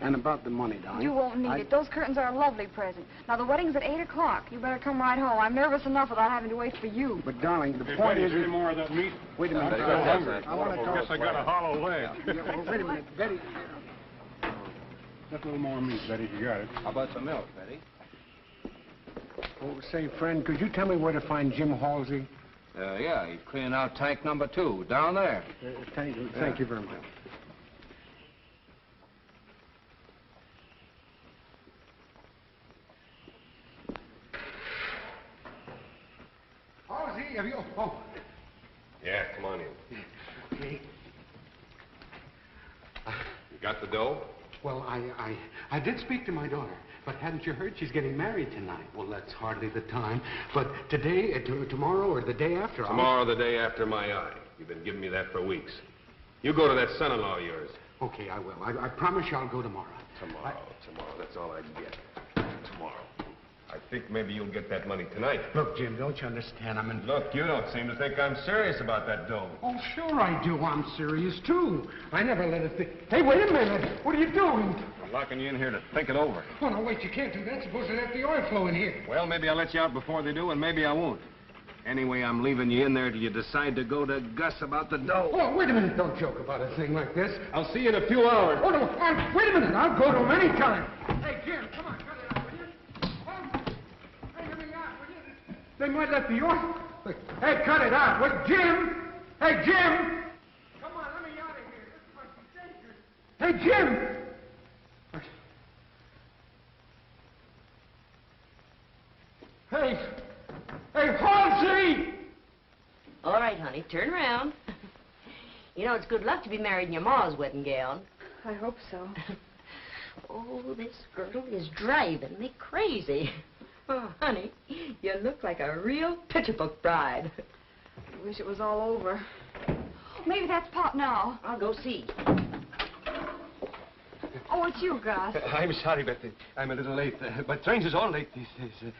[SPEAKER 6] And about the money, darling.
[SPEAKER 9] You won't need it. Those curtains are a lovely present. Now, the wedding's at 8 o'clock. You better come right home. I'm nervous enough without having to wait for you.
[SPEAKER 6] But, darling, the point is...
[SPEAKER 3] any more of that meat?
[SPEAKER 6] Wait a minute.
[SPEAKER 3] Betty,
[SPEAKER 6] I'm
[SPEAKER 3] go
[SPEAKER 6] hungry.
[SPEAKER 3] ahead.
[SPEAKER 6] I want to talk.
[SPEAKER 3] Guess I got a hollow leg.
[SPEAKER 6] Yeah, well, wait a minute. Betty...
[SPEAKER 3] Just a little more meat, Betty, you got it.
[SPEAKER 7] How about some milk, Betty?
[SPEAKER 6] Oh, say, friend, could you tell me where to find Jim Halsey?
[SPEAKER 7] Yeah, he's cleaning out tank number 2, down there.
[SPEAKER 6] Thank you. Thank you very much. Halsey, have you... Oh.
[SPEAKER 3] Yeah, come on in.
[SPEAKER 6] Okay.
[SPEAKER 3] You got the dough?
[SPEAKER 6] Well, I did speak to my daughter, but hadn't you heard she's getting married tonight? Well, that's hardly the time. But today, tomorrow, or the day after...
[SPEAKER 3] Tomorrow, the day after my eye. You've been giving me that for weeks. You go to that son-in-law of yours.
[SPEAKER 6] Okay, I will. I promise you I'll go tomorrow.
[SPEAKER 3] Tomorrow, that's all I get. Tomorrow. I think maybe you'll get that money tonight.
[SPEAKER 6] Look, Jim, don't you understand?
[SPEAKER 3] Look, you don't seem to think I'm serious about that dough.
[SPEAKER 6] Oh, sure I do. I'm serious, too. I never let it think... Hey, wait a minute. What are you doing?
[SPEAKER 3] I'm locking you in here to think it over.
[SPEAKER 6] Oh, no, wait, you can't do that. Suppose they let the oil flow in here.
[SPEAKER 3] Well, maybe I'll let you out before they do, and maybe I won't. Anyway, I'm leaving you in there till you decide to go to Gus about the dough.
[SPEAKER 6] Oh, wait a minute. Don't joke about a thing like this.
[SPEAKER 3] I'll see you in a few hours.
[SPEAKER 6] Oh, no, wait a minute. I'll go to him any time. Hey, Jim, come on, cut it out, will you? Hey, let me out, will you? They might let the oil... Hey, cut it out. What, Jim?
[SPEAKER 12] Hey, Jim! Come on, let me out of here. This must be dangerous. Hey, Jim! Hey, Halsey!
[SPEAKER 11] All right, honey, turn around. You know, it's good luck to be married in your ma's wedding gown.
[SPEAKER 9] I hope so.
[SPEAKER 11] Oh, this girdle is driving me crazy. Oh, honey, you look like a real picture book bride.
[SPEAKER 9] I wish it was all over. Maybe that's Pop now.
[SPEAKER 11] I'll go see.
[SPEAKER 9] Oh, it's you, Gus.
[SPEAKER 5] I'm sorry, but I'm a little late. But trains is all late these days.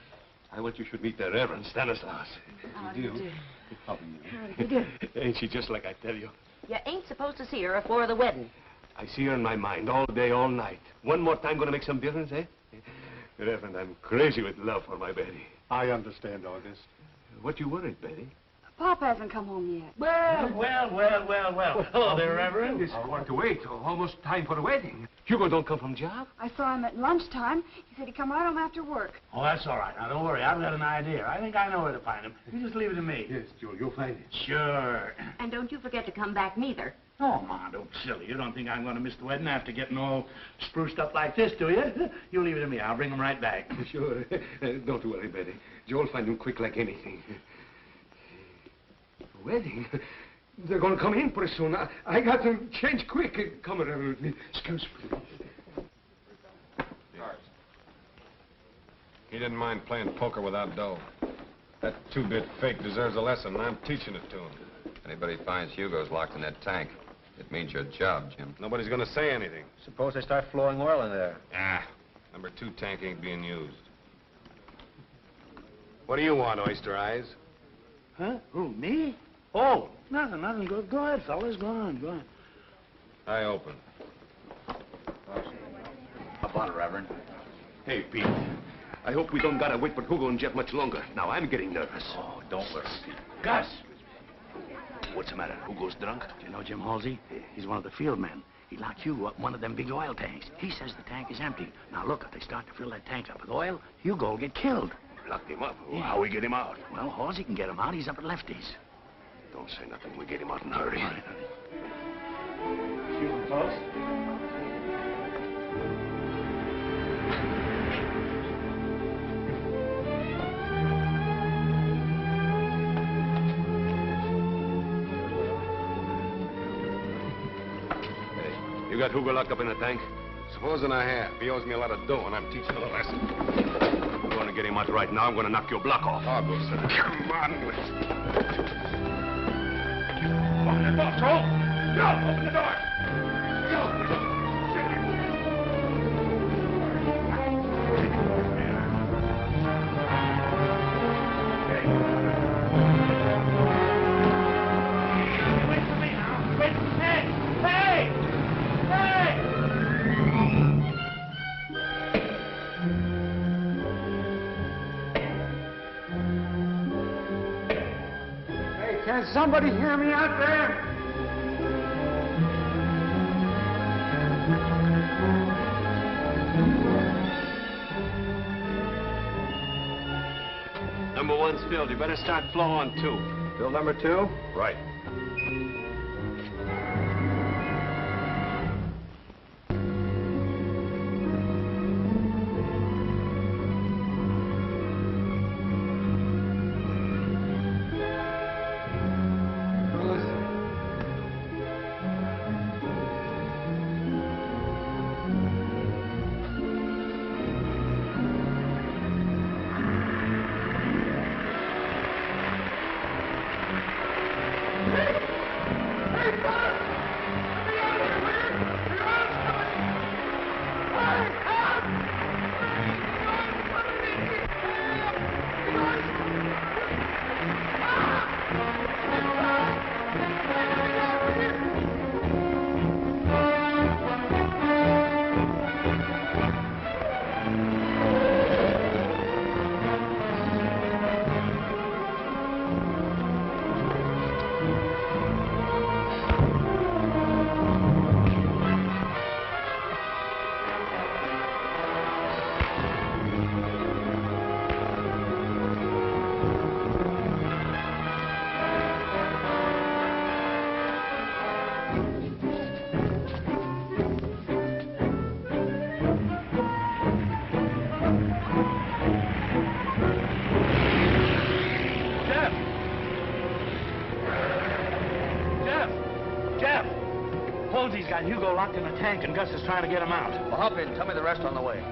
[SPEAKER 5] I want you should meet the Reverend Stanislaus.
[SPEAKER 9] How do you do?
[SPEAKER 5] How do you?
[SPEAKER 9] How do you do?
[SPEAKER 5] Ain't she just like I tell you?
[SPEAKER 11] You ain't supposed to see her before the wedding.
[SPEAKER 5] I see her in my mind all day, all night. One more time gonna make some difference, eh? Reverend, I'm crazy with love for my Betty.
[SPEAKER 6] I understand, August.
[SPEAKER 5] What you worried, Betty?
[SPEAKER 9] Pop hasn't come home yet.
[SPEAKER 12] Well. Hello there, Reverend.
[SPEAKER 5] It's 4:08. Almost time for the wedding. Hugo don't come from job?
[SPEAKER 9] I saw him at lunchtime. He said he'd come right home after work.
[SPEAKER 12] Oh, that's all right. Now, don't worry. I've got an idea. I think I know where to find him. You just leave it to me.
[SPEAKER 5] Yes, Joel, you'll find it.
[SPEAKER 12] Sure.
[SPEAKER 11] And don't you forget to come back neither.
[SPEAKER 12] Oh, Ma, don't be silly. You don't think I'm going to miss the wedding after getting all spruced up like this, do you? You leave it to me. I'll bring him right back.
[SPEAKER 5] Sure. Don't worry, Betty. Joel'll find him quick like anything. Wedding? They're going to come in pretty soon. I got to change quick. Come around with me. Excuse me.
[SPEAKER 3] He didn't mind playing poker without dough. That two-bit fake deserves a lesson, and I'm teaching it to him.
[SPEAKER 1] Anybody finds Hugo's locked in that tank, it means your job, Jim.
[SPEAKER 3] Nobody's gonna say anything.
[SPEAKER 10] Suppose they start flowing oil in there.
[SPEAKER 3] Ah, number 2 tank ain't being used. What do you want, Oyster Eyes?
[SPEAKER 12] Huh? Who, me? Oh, nothing. Go ahead, fellas. Go on.
[SPEAKER 3] I open.
[SPEAKER 2] How about it, Reverend?
[SPEAKER 5] Hey, Pete. I hope we don't gotta wait for Hugo and Jeff much longer. Now, I'm getting nervous.
[SPEAKER 2] Oh, don't worry, Pete.
[SPEAKER 12] Gus!
[SPEAKER 5] What's the matter? Hugo's drunk?
[SPEAKER 12] Do you know Jim Halsey? He's one of the field men. He locked Hugo up in one of them big oil tanks. He says the tank is empty. Now, look, if they start to fill that tank up with oil, Hugo will get killed.
[SPEAKER 5] Locked him up?
[SPEAKER 12] Yeah.
[SPEAKER 5] How we get him out?
[SPEAKER 12] Well, Halsey can get him out. He's up at Lefty's.
[SPEAKER 5] Don't say nothing. We get him out in a hurry.
[SPEAKER 12] All right, honey. Shoot, folks.
[SPEAKER 5] You got Hugo locked up in a tank?
[SPEAKER 3] Supposing I have. He owes me a lot of dough, and I'm teaching him a lesson.
[SPEAKER 5] I'm going to get him out right now. I'm going to knock your block off.
[SPEAKER 3] I'll go, sir.
[SPEAKER 5] Come on, let's...
[SPEAKER 12] Open the door, Joel! Go! Open the door! Go! Wait for me now. Wait. Hey! Hey, can somebody hear me out there?
[SPEAKER 5] Number 1's filled. You better start flow on 2.
[SPEAKER 10] Bill number 2?
[SPEAKER 5] Right.
[SPEAKER 12] got Hugo locked in a tank and Gus is trying to get him out.
[SPEAKER 7] Well, hop in. Tell me the rest on the way.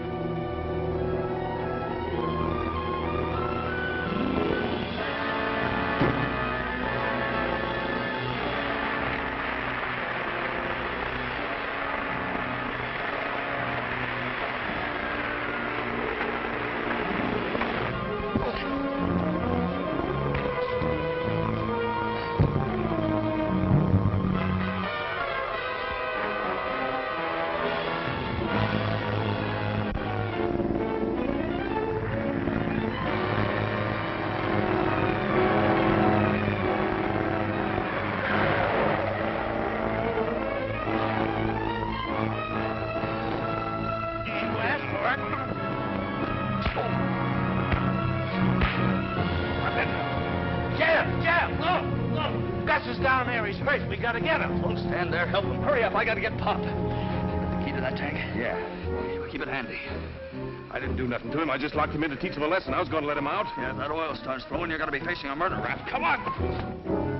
[SPEAKER 12] We gotta get him.
[SPEAKER 7] Don't stand there. Help him. Hurry up. I gotta get Pop. The key to that tank?
[SPEAKER 3] Yeah.
[SPEAKER 7] Keep it handy.
[SPEAKER 3] I didn't do nothing to him. I just locked him in to teach him a lesson. I was going to let him out.
[SPEAKER 7] Yeah, if that oil starts flowing, you're gonna be facing a murder rap. Come on!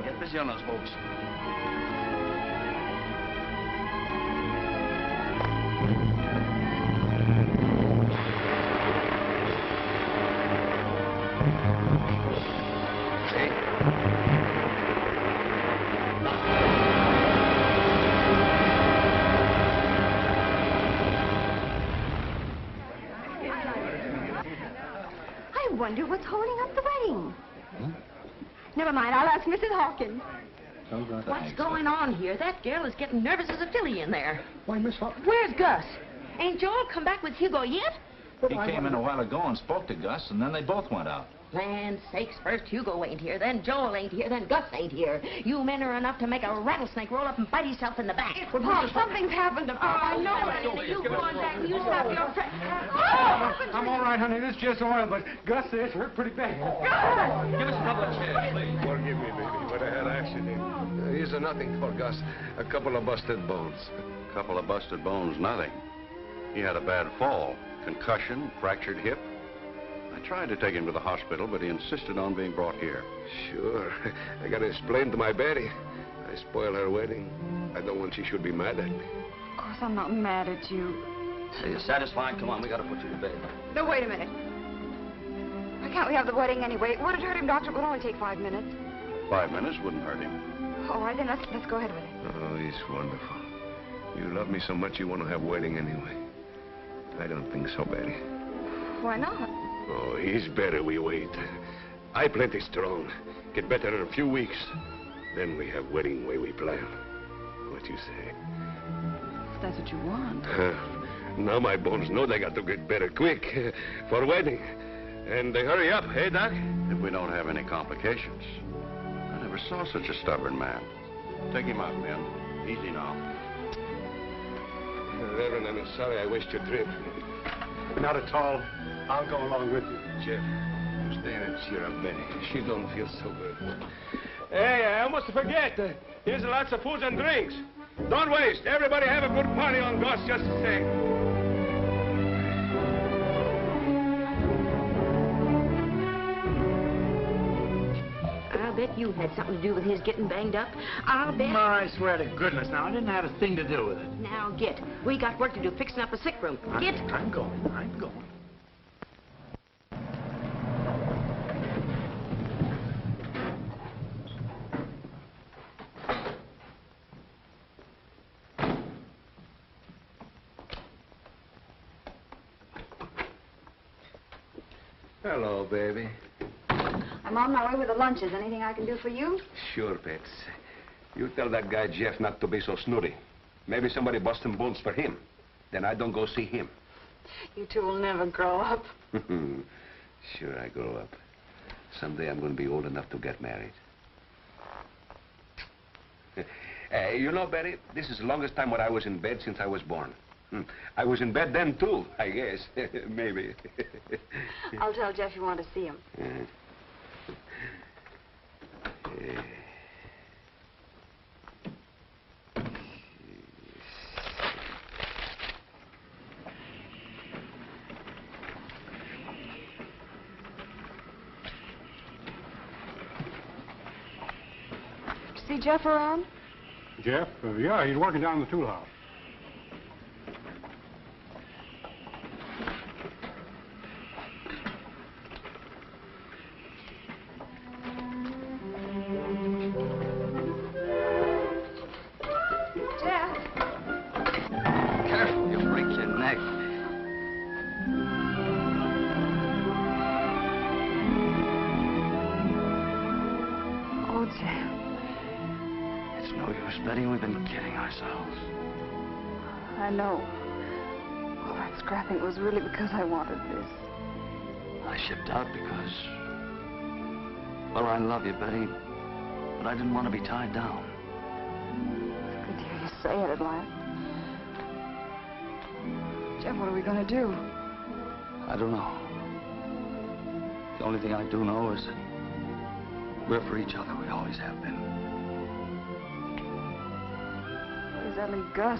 [SPEAKER 7] Get busy on those bolts.
[SPEAKER 8] I wonder what's holding up the wedding. Never mind, I'll ask Mrs. Hawkins.
[SPEAKER 11] What's going on here? That girl is getting nervous as a filly in there.
[SPEAKER 6] Why, Miss Hawkins?
[SPEAKER 11] Where's Gus? Ain't Joel come back with Hugo yet?
[SPEAKER 2] He came in a while ago and spoke to Gus, and then they both went out.
[SPEAKER 11] Land sakes, first Hugo ain't here, then Joel ain't here, then Gus ain't here. You men are enough to make a rattlesnake roll up and bite himself in the back.
[SPEAKER 8] Well, Pop, something's happened to Pop. I know it.
[SPEAKER 11] You go on back and you stop your friend.
[SPEAKER 6] I'm all right, honey. This is just oil, but Gus says hurt pretty bad.
[SPEAKER 7] Give us a couple of chairs, please.
[SPEAKER 3] Forgive me, baby, but I had accident. Here's a nothing for Gus. A couple of busted bones.
[SPEAKER 13] Couple of busted bones, nothing. He had a bad fall. Concussion, fractured hip. I tried to take him to the hospital, but he insisted on being brought here.
[SPEAKER 3] Sure. I gotta explain to my Betty. I spoiled her wedding. I don't want she should be mad at me.
[SPEAKER 9] Of course, I'm not mad at you.
[SPEAKER 7] Are you satisfied? Come on, we gotta put you to bed.
[SPEAKER 9] No, wait a minute. Why can't we have the wedding anyway? Would it hurt him, Doctor? It would only take 5 minutes.
[SPEAKER 13] 5 minutes wouldn't hurt him.
[SPEAKER 9] All right, then let's go ahead with it.
[SPEAKER 3] Oh, he's wonderful. You love me so much you want to have wedding anyway. I don't think so, Betty.
[SPEAKER 9] Why not?
[SPEAKER 3] Oh, he's better we wait. I plenty strong. Get better in a few weeks. Then we have wedding way we plan. What you say?
[SPEAKER 9] If that's what you want.
[SPEAKER 3] Now my bones know they got to get better quick for wedding. And they hurry up, hey, Doc?
[SPEAKER 13] If we don't have any complications. I never saw such a stubborn man. Take him out, men. Easy now.
[SPEAKER 3] Reverend, I'm sorry I wasted your trip.
[SPEAKER 6] Not at all. I'll go along with you.
[SPEAKER 3] Jeff, you stay and cheer up Betty. She don't feel so good.
[SPEAKER 5] Hey, I almost forget. Here's lots of food and drinks. Don't waste. Everybody have a good party on Gus just the same.
[SPEAKER 11] I'll bet you had something to do with his getting banged up. I'll bet...
[SPEAKER 12] I swear to goodness, now, I didn't have a thing to do with it.
[SPEAKER 11] Now, get. We got work to do fixing up a sick room. Get.
[SPEAKER 12] I'm going.
[SPEAKER 3] Hello, baby.
[SPEAKER 9] I'm on my way with the lunches. Anything I can do for you?
[SPEAKER 3] Sure, Pets. You tell that guy Jeff not to be so snooty. Maybe somebody busting bones for him. Then I don't go see him.
[SPEAKER 9] You two will never grow up.
[SPEAKER 3] Sure, I grow up. Someday I'm going to be old enough to get married. You know, Betty, this is the longest time when I was in bed since I was born. I was in bed then, too, I guess. Maybe.
[SPEAKER 9] I'll tell Jeff you want to see him. See Jeff around?
[SPEAKER 6] Jeff? Yeah, he's working down in the tool house.
[SPEAKER 9] Jeff?
[SPEAKER 7] Careful, you'll break your neck.
[SPEAKER 9] Oh, Jeff.
[SPEAKER 7] It's no use, Betty. We've been kidding ourselves.
[SPEAKER 9] I know. All that scrapping was really because I wanted this.
[SPEAKER 7] I shipped out because... Well, I love you, Betty, but I didn't want to be tied down.
[SPEAKER 9] It's good to hear you say it at last. Jeff, what are we going to do?
[SPEAKER 7] I don't know. The only thing I do know is that we're for each other. We always have been.
[SPEAKER 9] Is that Gus?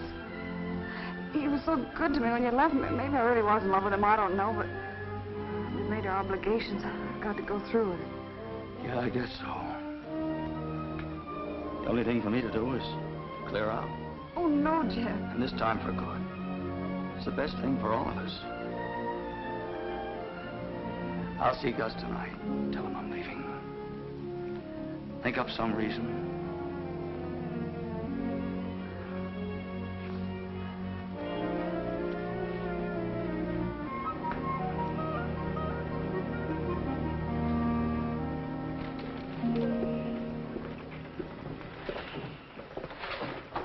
[SPEAKER 9] He was so good to me when you left me. Maybe I really was in love with him. I don't know, but we made our obligations. I've got to go through with it.
[SPEAKER 7] Yeah, I guess so. The only thing for me to do is clear out.
[SPEAKER 9] Oh, no, Jeff.
[SPEAKER 7] And this time for good. It's the best thing for all of us. I'll see Gus tonight. Tell him I'm leaving. Think up some reason.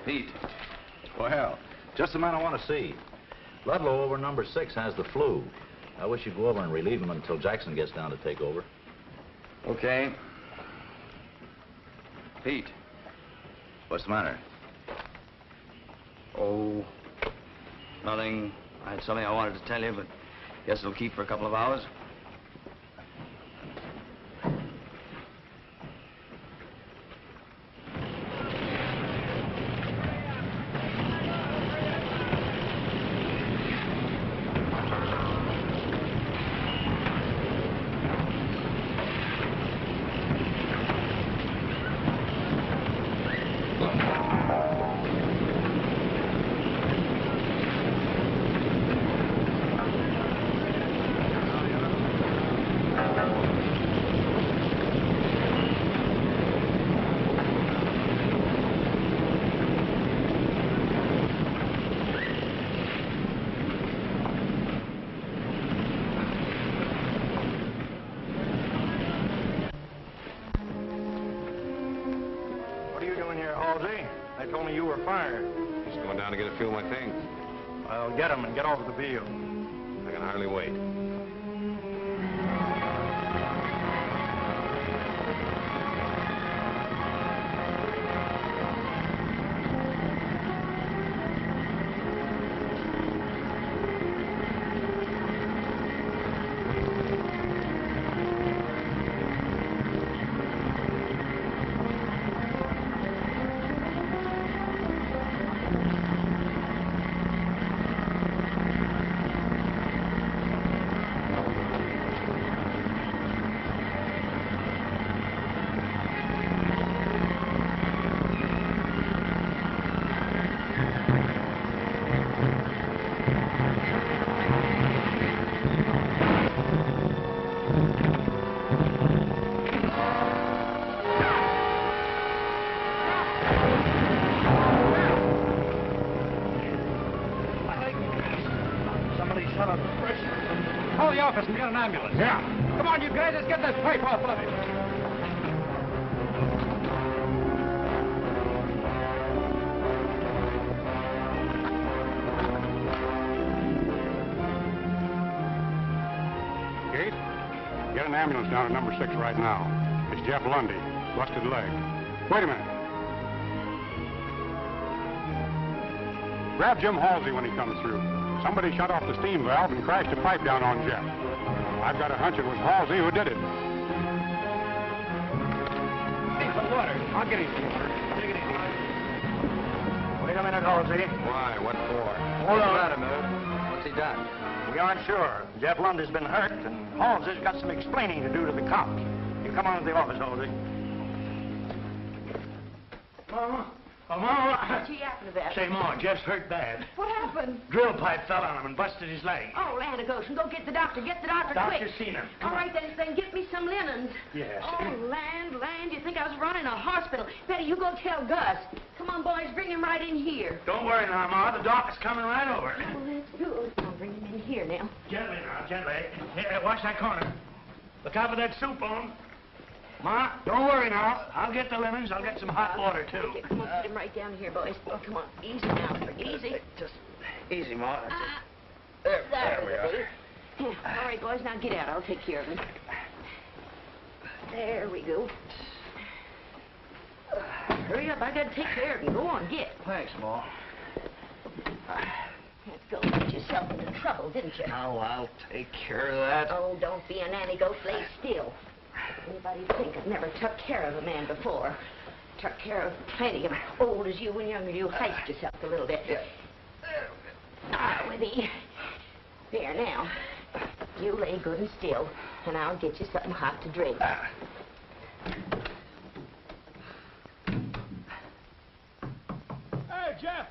[SPEAKER 2] Pete. Well, just the man I want to see. Ludlow over number 6 has the flu. I wish you'd go over and relieve him until Jackson gets down to take over.
[SPEAKER 7] Okay. Pete.
[SPEAKER 2] What's the matter?
[SPEAKER 7] Oh, nothing. I had something I wanted to tell you, but guess it'll keep for a couple of hours.
[SPEAKER 6] They told me you were fired.
[SPEAKER 3] Just going down to get a few of my things.
[SPEAKER 6] Well, get them and get off the field.
[SPEAKER 3] I can hardly wait.
[SPEAKER 6] Call the office and get an ambulance. Yeah. Come on, you guys, let's get this pipe off of him. Gate, get an ambulance down at number 6 right now. It's Jeff Lundy, busted leg. Wait a minute.
[SPEAKER 14] Grab Jim Halsey when he comes through. Somebody shut off the steam valve and crashed a pipe down on Jeff. I've got a hunch it was Halsey who did it.
[SPEAKER 12] Hey, the water. I'll get it. Take it easy. Wait a minute, Halsey.
[SPEAKER 10] Why? What for?
[SPEAKER 12] Hold on.
[SPEAKER 10] Wait a minute. What's he done?
[SPEAKER 12] We aren't sure. Jeff Lundy's been hurt, and Halsey's got some explaining to do to the cops. You come on to the office, Halsey. Mama. Oh, Mama.
[SPEAKER 11] What you yapping about?
[SPEAKER 12] Say, Ma, Jeff's hurt bad.
[SPEAKER 9] What happened?
[SPEAKER 12] Drill pipe fell on him and busted his leg.
[SPEAKER 11] Oh, land of Goshen, go get the doctor. Get the doctor quick.
[SPEAKER 12] Doctor's seen him.
[SPEAKER 11] All right, then get me some linens.
[SPEAKER 12] Yes.
[SPEAKER 11] Oh, land, you think I was running a hospital. Betty, you go tell Gus. Come on, boys, bring him right in here.
[SPEAKER 12] Don't worry now, Ma. The doc's coming right over.
[SPEAKER 11] Oh, that's good. I'll bring him in here now.
[SPEAKER 12] Gently now, gently. Here, watch that corner. Look out for that soup bone. Ma, don't worry now. I'll get the linens. I'll get some hot water, too.
[SPEAKER 11] Okay, come on, put him right down here, boys. Oh, come on. Easy now. Easy.
[SPEAKER 12] Just easy, Ma.
[SPEAKER 11] There
[SPEAKER 12] we are.
[SPEAKER 11] Yeah. All right, boys, now get out. I'll take care of him. There we go. Hurry up. I got to take care of him. Go on, get.
[SPEAKER 10] Thanks, Ma.
[SPEAKER 11] Let's go get yourself into trouble, didn't you?
[SPEAKER 10] Oh, I'll take care of that.
[SPEAKER 11] Oh, don't be a nanny goat. Lay still. Anybody think I never took care of a man before? Took care of plenty of old as you when younger. You heist yourself a little bit. Ah, with thee. There, now. You lay good and still, and I'll get you something hot to drink.
[SPEAKER 5] Hey, Jeff!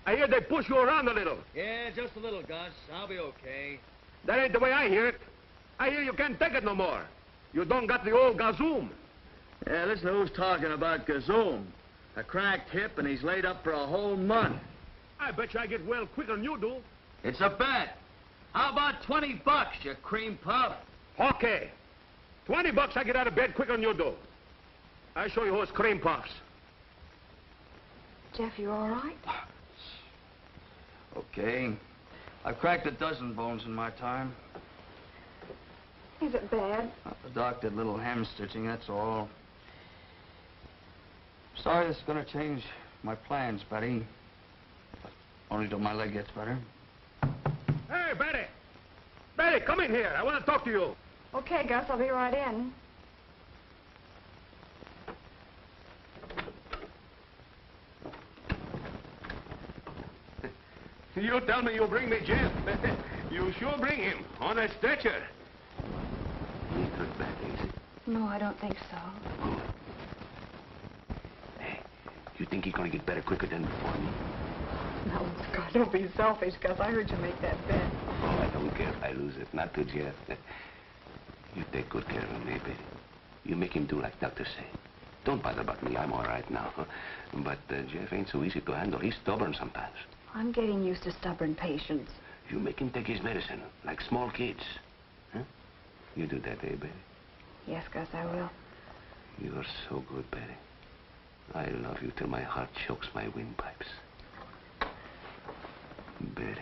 [SPEAKER 5] I hear they push you around a little.
[SPEAKER 7] Yeah, just a little, Gus. I'll be okay.
[SPEAKER 5] That ain't the way I hear it. I hear you can't take it no more. You don't got the old gazoom.
[SPEAKER 7] Yeah, listen to who's talking about Gazoom. A cracked hip, and he's laid up for a whole month.
[SPEAKER 5] I bet you I get well quicker than you do.
[SPEAKER 7] It's a bet. How about $20, you cream puff?
[SPEAKER 5] Okay. $20 I get out of bed quicker than you do. I show you who's cream puffs.
[SPEAKER 9] Jeff, you all right?
[SPEAKER 7] Okay. I've cracked a dozen bones in my time.
[SPEAKER 9] Is it bad?
[SPEAKER 7] The doc did a little hem stitching, that's all. Sorry this is going to change my plans, Betty. Only till my leg gets better.
[SPEAKER 5] Hey, Betty! Betty, come in here. I want to talk to you.
[SPEAKER 9] Okay, Gus, I'll be right in.
[SPEAKER 5] You tell me you bring me Jeff. You sure bring him on a stretcher.
[SPEAKER 3] He ain't hurt bad, is it?
[SPEAKER 9] No, I don't think so.
[SPEAKER 3] Good. Hey, you think he's gonna get better quicker than before me?
[SPEAKER 9] No, Scott, don't be selfish, Gus. I heard you make that bet.
[SPEAKER 3] Oh, I don't care if I lose it. Not to Jeff. You take good care of him, eh, baby? You make him do like doctor say. Don't bother about me. I'm all right now. But Jeff ain't so easy to handle. He's stubborn sometimes.
[SPEAKER 9] I'm getting used to stubborn patients.
[SPEAKER 3] You make him take his medicine, like small kids. Huh? You do that, eh, baby?
[SPEAKER 9] Yes, Gus, I will.
[SPEAKER 3] You're so good, Betty. I love you till my heart chokes my windpipes. Betty.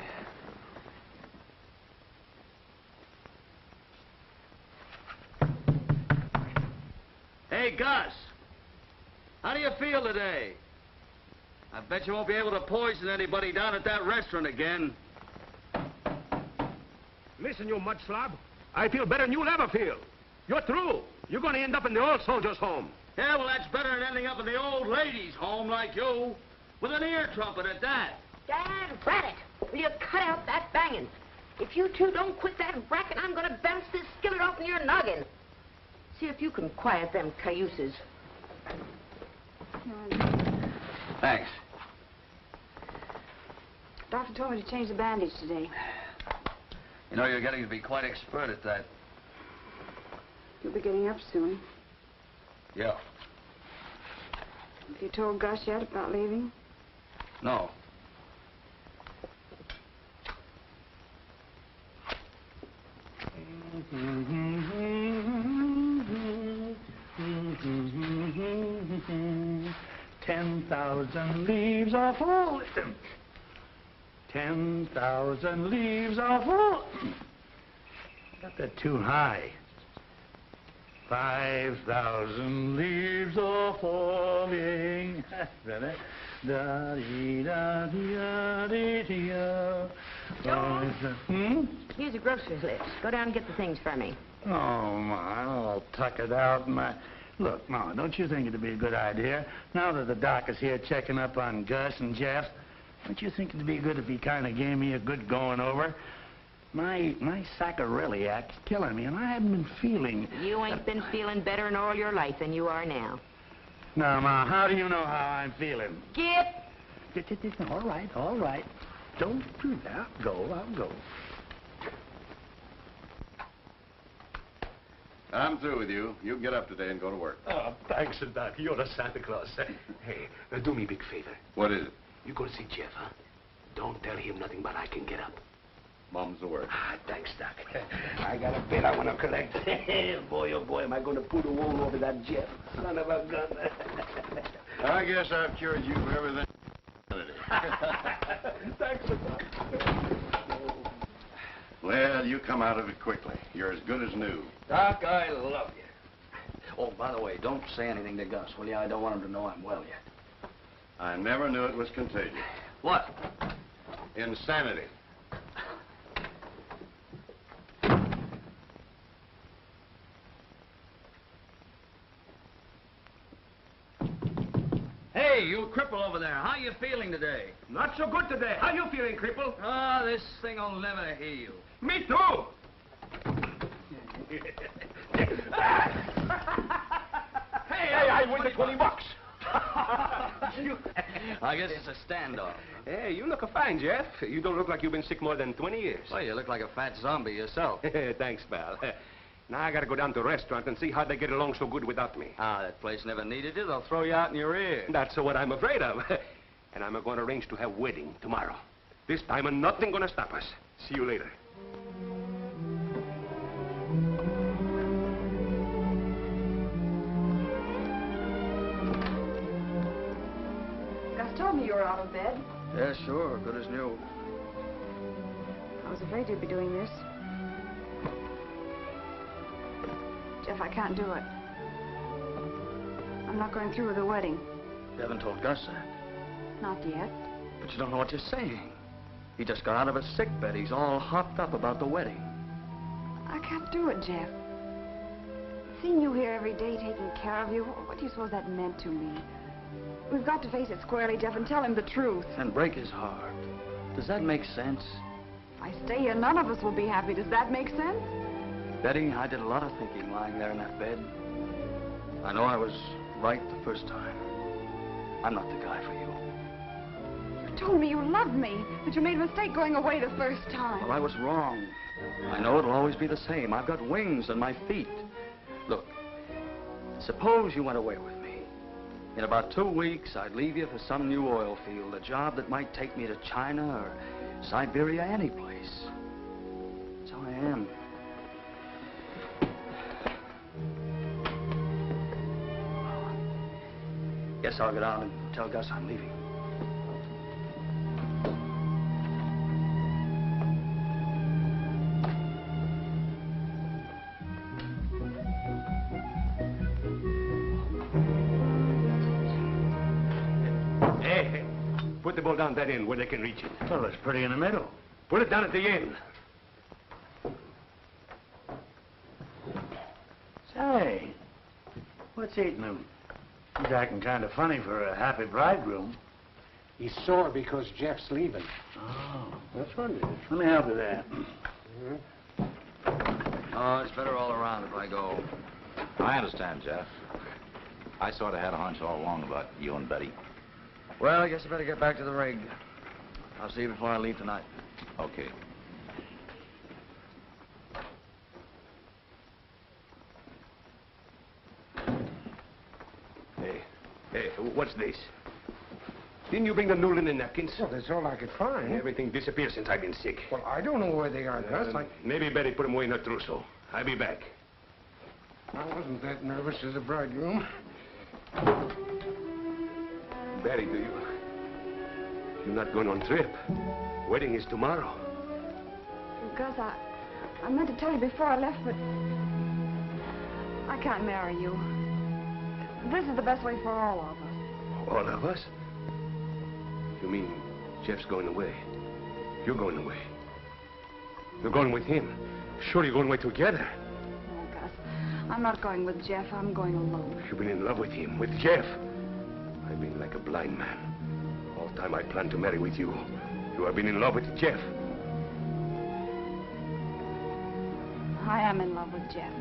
[SPEAKER 7] Hey, Gus. How do you feel today? I bet you won't be able to poison anybody down at that restaurant again.
[SPEAKER 5] Listen, you mud slob. I feel better than you'll ever feel. You're through. You're going to end up in the old soldiers' home.
[SPEAKER 7] Yeah, well, that's better than ending up in the old ladies' home like you. With an ear trumpet at that.
[SPEAKER 11] Dad, rat it. Will you cut out that banging? If you two don't quit that racket, I'm going to bounce this skillet off in your noggin. See if you can quiet them cayuses.
[SPEAKER 7] Thanks.
[SPEAKER 9] Doctor told me to change the bandage today.
[SPEAKER 7] You know, you're getting to be quite expert at that.
[SPEAKER 9] You'll be getting up soon.
[SPEAKER 7] Yeah.
[SPEAKER 9] Have you told Gus yet about leaving?
[SPEAKER 7] No.
[SPEAKER 12] $10,000 leaves are full. 10,000 leaves are full. Got that too high. 5,000 leaves are falling.
[SPEAKER 11] Here's a grocery list. Go down and get the things for me.
[SPEAKER 12] Oh, Ma, all tuckered out. Look, Ma, don't you think it'd be a good idea, now that the doc is here checking up on Gus and Jeff, don't you think it'd be good if he kind of gave me a good going over? My saccharilliac's killing me, and I haven't been feeling...
[SPEAKER 11] You ain't been feeling better in all your life than you are now.
[SPEAKER 12] Now, Ma, how do you know how I'm feeling?
[SPEAKER 11] Get!
[SPEAKER 12] All right. Don't do that. I'll go.
[SPEAKER 13] I'm through with you. You can get up today and go to work.
[SPEAKER 5] Oh, thanks, Doc. You're a Santa Claus. Hey, do me a big favor.
[SPEAKER 13] What is it?
[SPEAKER 5] You go to see Jeff, huh? Don't tell him nothing but I can get up.
[SPEAKER 13] Mom's the word.
[SPEAKER 5] Ah, thanks, Doc. I got a bill I want to collect. Boy, oh boy, am I going to put a wool over that Jeff. Son of a gun.
[SPEAKER 13] I guess I've cured you of everything.
[SPEAKER 5] Thanks, Doc.
[SPEAKER 13] Well, you come out of it quickly. You're as good as new.
[SPEAKER 10] Doc, I love you. Oh, by the way, don't say anything to Gus, will you? I don't want him to know I'm well yet.
[SPEAKER 13] I never knew it was contagious.
[SPEAKER 10] What?
[SPEAKER 13] Insanity.
[SPEAKER 10] Hey, you cripple over there. How you feeling today?
[SPEAKER 5] Not so good today. How you feeling, cripple?
[SPEAKER 10] Ah, this thing will never heal.
[SPEAKER 5] Me too. Hey, I win the $20.
[SPEAKER 10] I guess it's a standoff.
[SPEAKER 5] Hey, you look fine, Jeff. You don't look like you've been sick more than 20 years.
[SPEAKER 10] Well, you look like a fat zombie yourself.
[SPEAKER 5] Thanks, pal. Now I gotta go down to the restaurant and see how they get along so good without me.
[SPEAKER 10] Ah, that place never needed you. They'll throw you out in your ear.
[SPEAKER 5] That's what I'm afraid of. And I'm going to arrange to have wedding tomorrow. This time, nothing gonna stop us. See you later.
[SPEAKER 9] Gus told me you were out of bed.
[SPEAKER 10] Yeah, sure. Good as new.
[SPEAKER 9] I was afraid you'd be doing this. Jeff, I can't do it. I'm not going through with the wedding.
[SPEAKER 10] You haven't told Gus that.
[SPEAKER 9] Not yet.
[SPEAKER 10] But you don't know what you're saying. He just got out of a sick bed. He's all hopped up about the wedding.
[SPEAKER 9] I can't do it, Jeff. Seeing you here every day taking care of you, what do you suppose that meant to me? We've got to face it squarely, Jeff, and tell him the truth.
[SPEAKER 10] And break his heart. Does that make sense?
[SPEAKER 9] If I stay here, none of us will be happy. Does that make sense?
[SPEAKER 10] Betty, I did a lot of thinking lying there in that bed. I know I was right the first time. I'm not the guy for you.
[SPEAKER 9] You told me you loved me, but you made a mistake going away the first time.
[SPEAKER 10] Well, I was wrong. I know it'll always be the same. I've got wings on my feet. Look, suppose you went away with me. In about 2 weeks, I'd leave you for some new oil field, a job that might take me to China or Siberia, any place. That's how I am. Guess I'll get out and tell Gus I'm leaving.
[SPEAKER 5] Hey, put the ball down that end where they can reach it.
[SPEAKER 12] Well, it's pretty in the middle.
[SPEAKER 5] Put it down at the end.
[SPEAKER 12] Say, what's eating him? He's acting kind of funny for a happy bridegroom.
[SPEAKER 6] He's sore because Jeff's leaving.
[SPEAKER 12] Oh,
[SPEAKER 6] That's what it is.
[SPEAKER 12] let me help with that.
[SPEAKER 10] Oh, it's better all around if I go.
[SPEAKER 2] I understand, Jeff. I sort of had a hunch all along about you and Betty.
[SPEAKER 10] Well, I guess I better get back to the rig. I'll see you before I leave tonight.
[SPEAKER 2] Okay.
[SPEAKER 5] Hey, what's this? Didn't you bring the new linen napkins?
[SPEAKER 6] Well, that's all I could find.
[SPEAKER 5] Everything disappeared since I've been sick.
[SPEAKER 6] Well, I don't know where they are, Gus.
[SPEAKER 5] Maybe Betty put them away in her trousseau. I'll be back.
[SPEAKER 6] I wasn't that nervous as a bridegroom.
[SPEAKER 5] Betty, you're not going on trip. Wedding is tomorrow.
[SPEAKER 9] Gus, I meant to tell you before I left, but I can't marry you. This is the best way for all of us.
[SPEAKER 5] All of us? You mean Jeff's going away? You're going away. You're going with him. Sure, you're going away together.
[SPEAKER 9] Oh, Gus, I'm not going with Jeff. I'm going alone.
[SPEAKER 5] You've been in love with him, with Jeff. I've been like a blind man. All the time I planned to marry with you. You have been in love with Jeff.
[SPEAKER 9] I am in love with Jeff.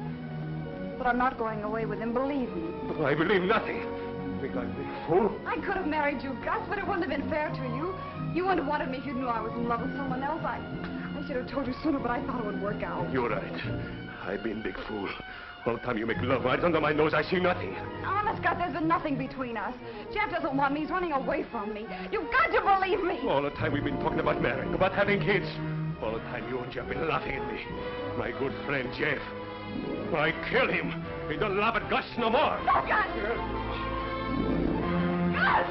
[SPEAKER 9] But I'm not going away with him, believe me.
[SPEAKER 5] Oh, I believe nothing. You think I'm a big fool?
[SPEAKER 9] I could have married you, Gus, but it wouldn't have been fair to you. You wouldn't have wanted me if you knew I was in love with someone else. I should have told you sooner, but I thought it would work out.
[SPEAKER 5] You're right. I've been a big fool. All the time you make love right under my nose, I see nothing.
[SPEAKER 9] Honest, Gus, there's been nothing between us. Jeff doesn't want me. He's running away from me. You've got to believe me.
[SPEAKER 5] All the time we've been talking about marrying, about having kids. All the time you and Jeff have been laughing at me. My good friend, Jeff. I kill him. He don't laugh at Gus no more.
[SPEAKER 9] No, Gus! Gus!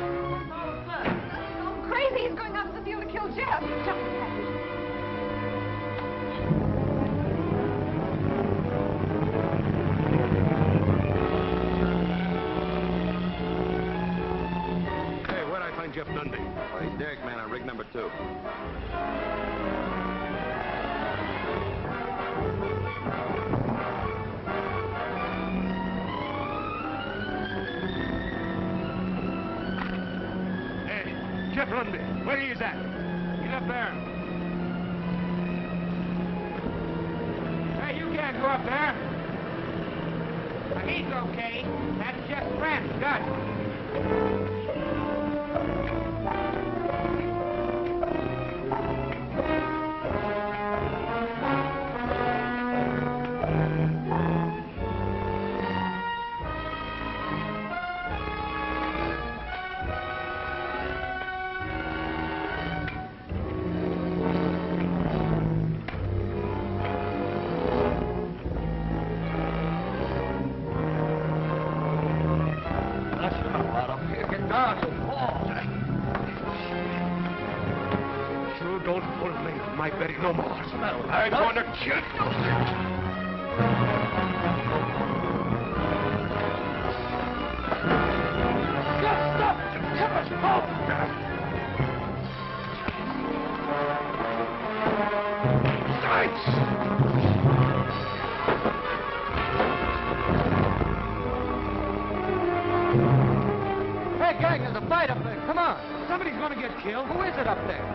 [SPEAKER 9] I'm crazy. He's going out to the field to kill Jeff.
[SPEAKER 5] Hey, where'd I find Jeff Dundee?
[SPEAKER 2] Oh, he's derrick man on rig number 2.
[SPEAKER 5] Jeff Lundy, where he is at? Get up there.
[SPEAKER 15] Hey, you can't go up there. Now, he's okay. That's Jeff's friend, Gus.
[SPEAKER 5] No more. I'm going to kill you.
[SPEAKER 15] Just stop! Tip us both! Hey, gang, there's a fight up there. Come on. Somebody's going to get killed. Who is it up there?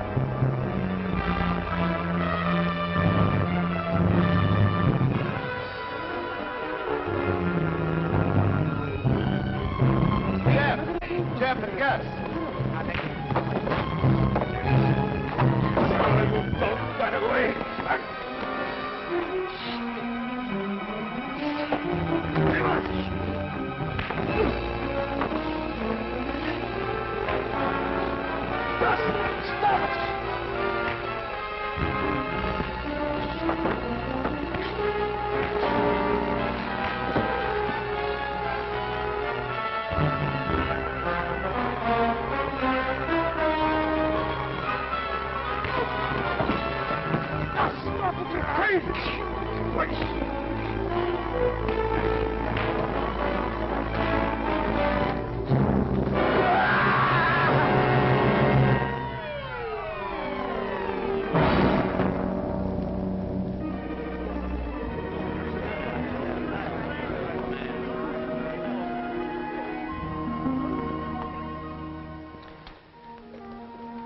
[SPEAKER 7] Jeff and Gus.
[SPEAKER 5] Don't run away.
[SPEAKER 15] Gus, stop us!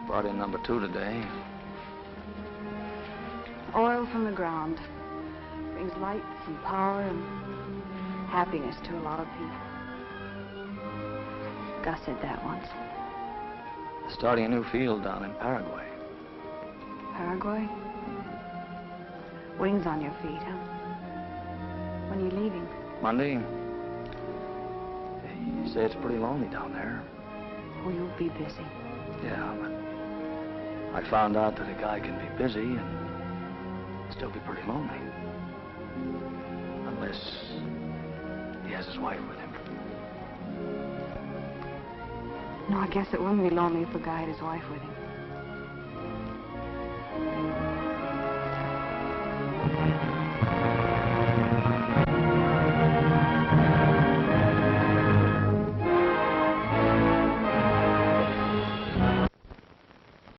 [SPEAKER 10] Brought in number 2 today.
[SPEAKER 9] Oil from the ground. Brings light and power and happiness to a lot of people. Gus said that once.
[SPEAKER 10] Starting a new field down in Paraguay.
[SPEAKER 9] Paraguay? Wings on your feet, huh? When are you leaving?
[SPEAKER 10] Monday. You say it's pretty lonely down there.
[SPEAKER 9] Oh, you'll be busy.
[SPEAKER 10] Yeah, but I found out that a guy can be busy and still be pretty lonely. Unless he has his wife with him.
[SPEAKER 9] No, I guess it wouldn't be lonely if the guy had his wife with him.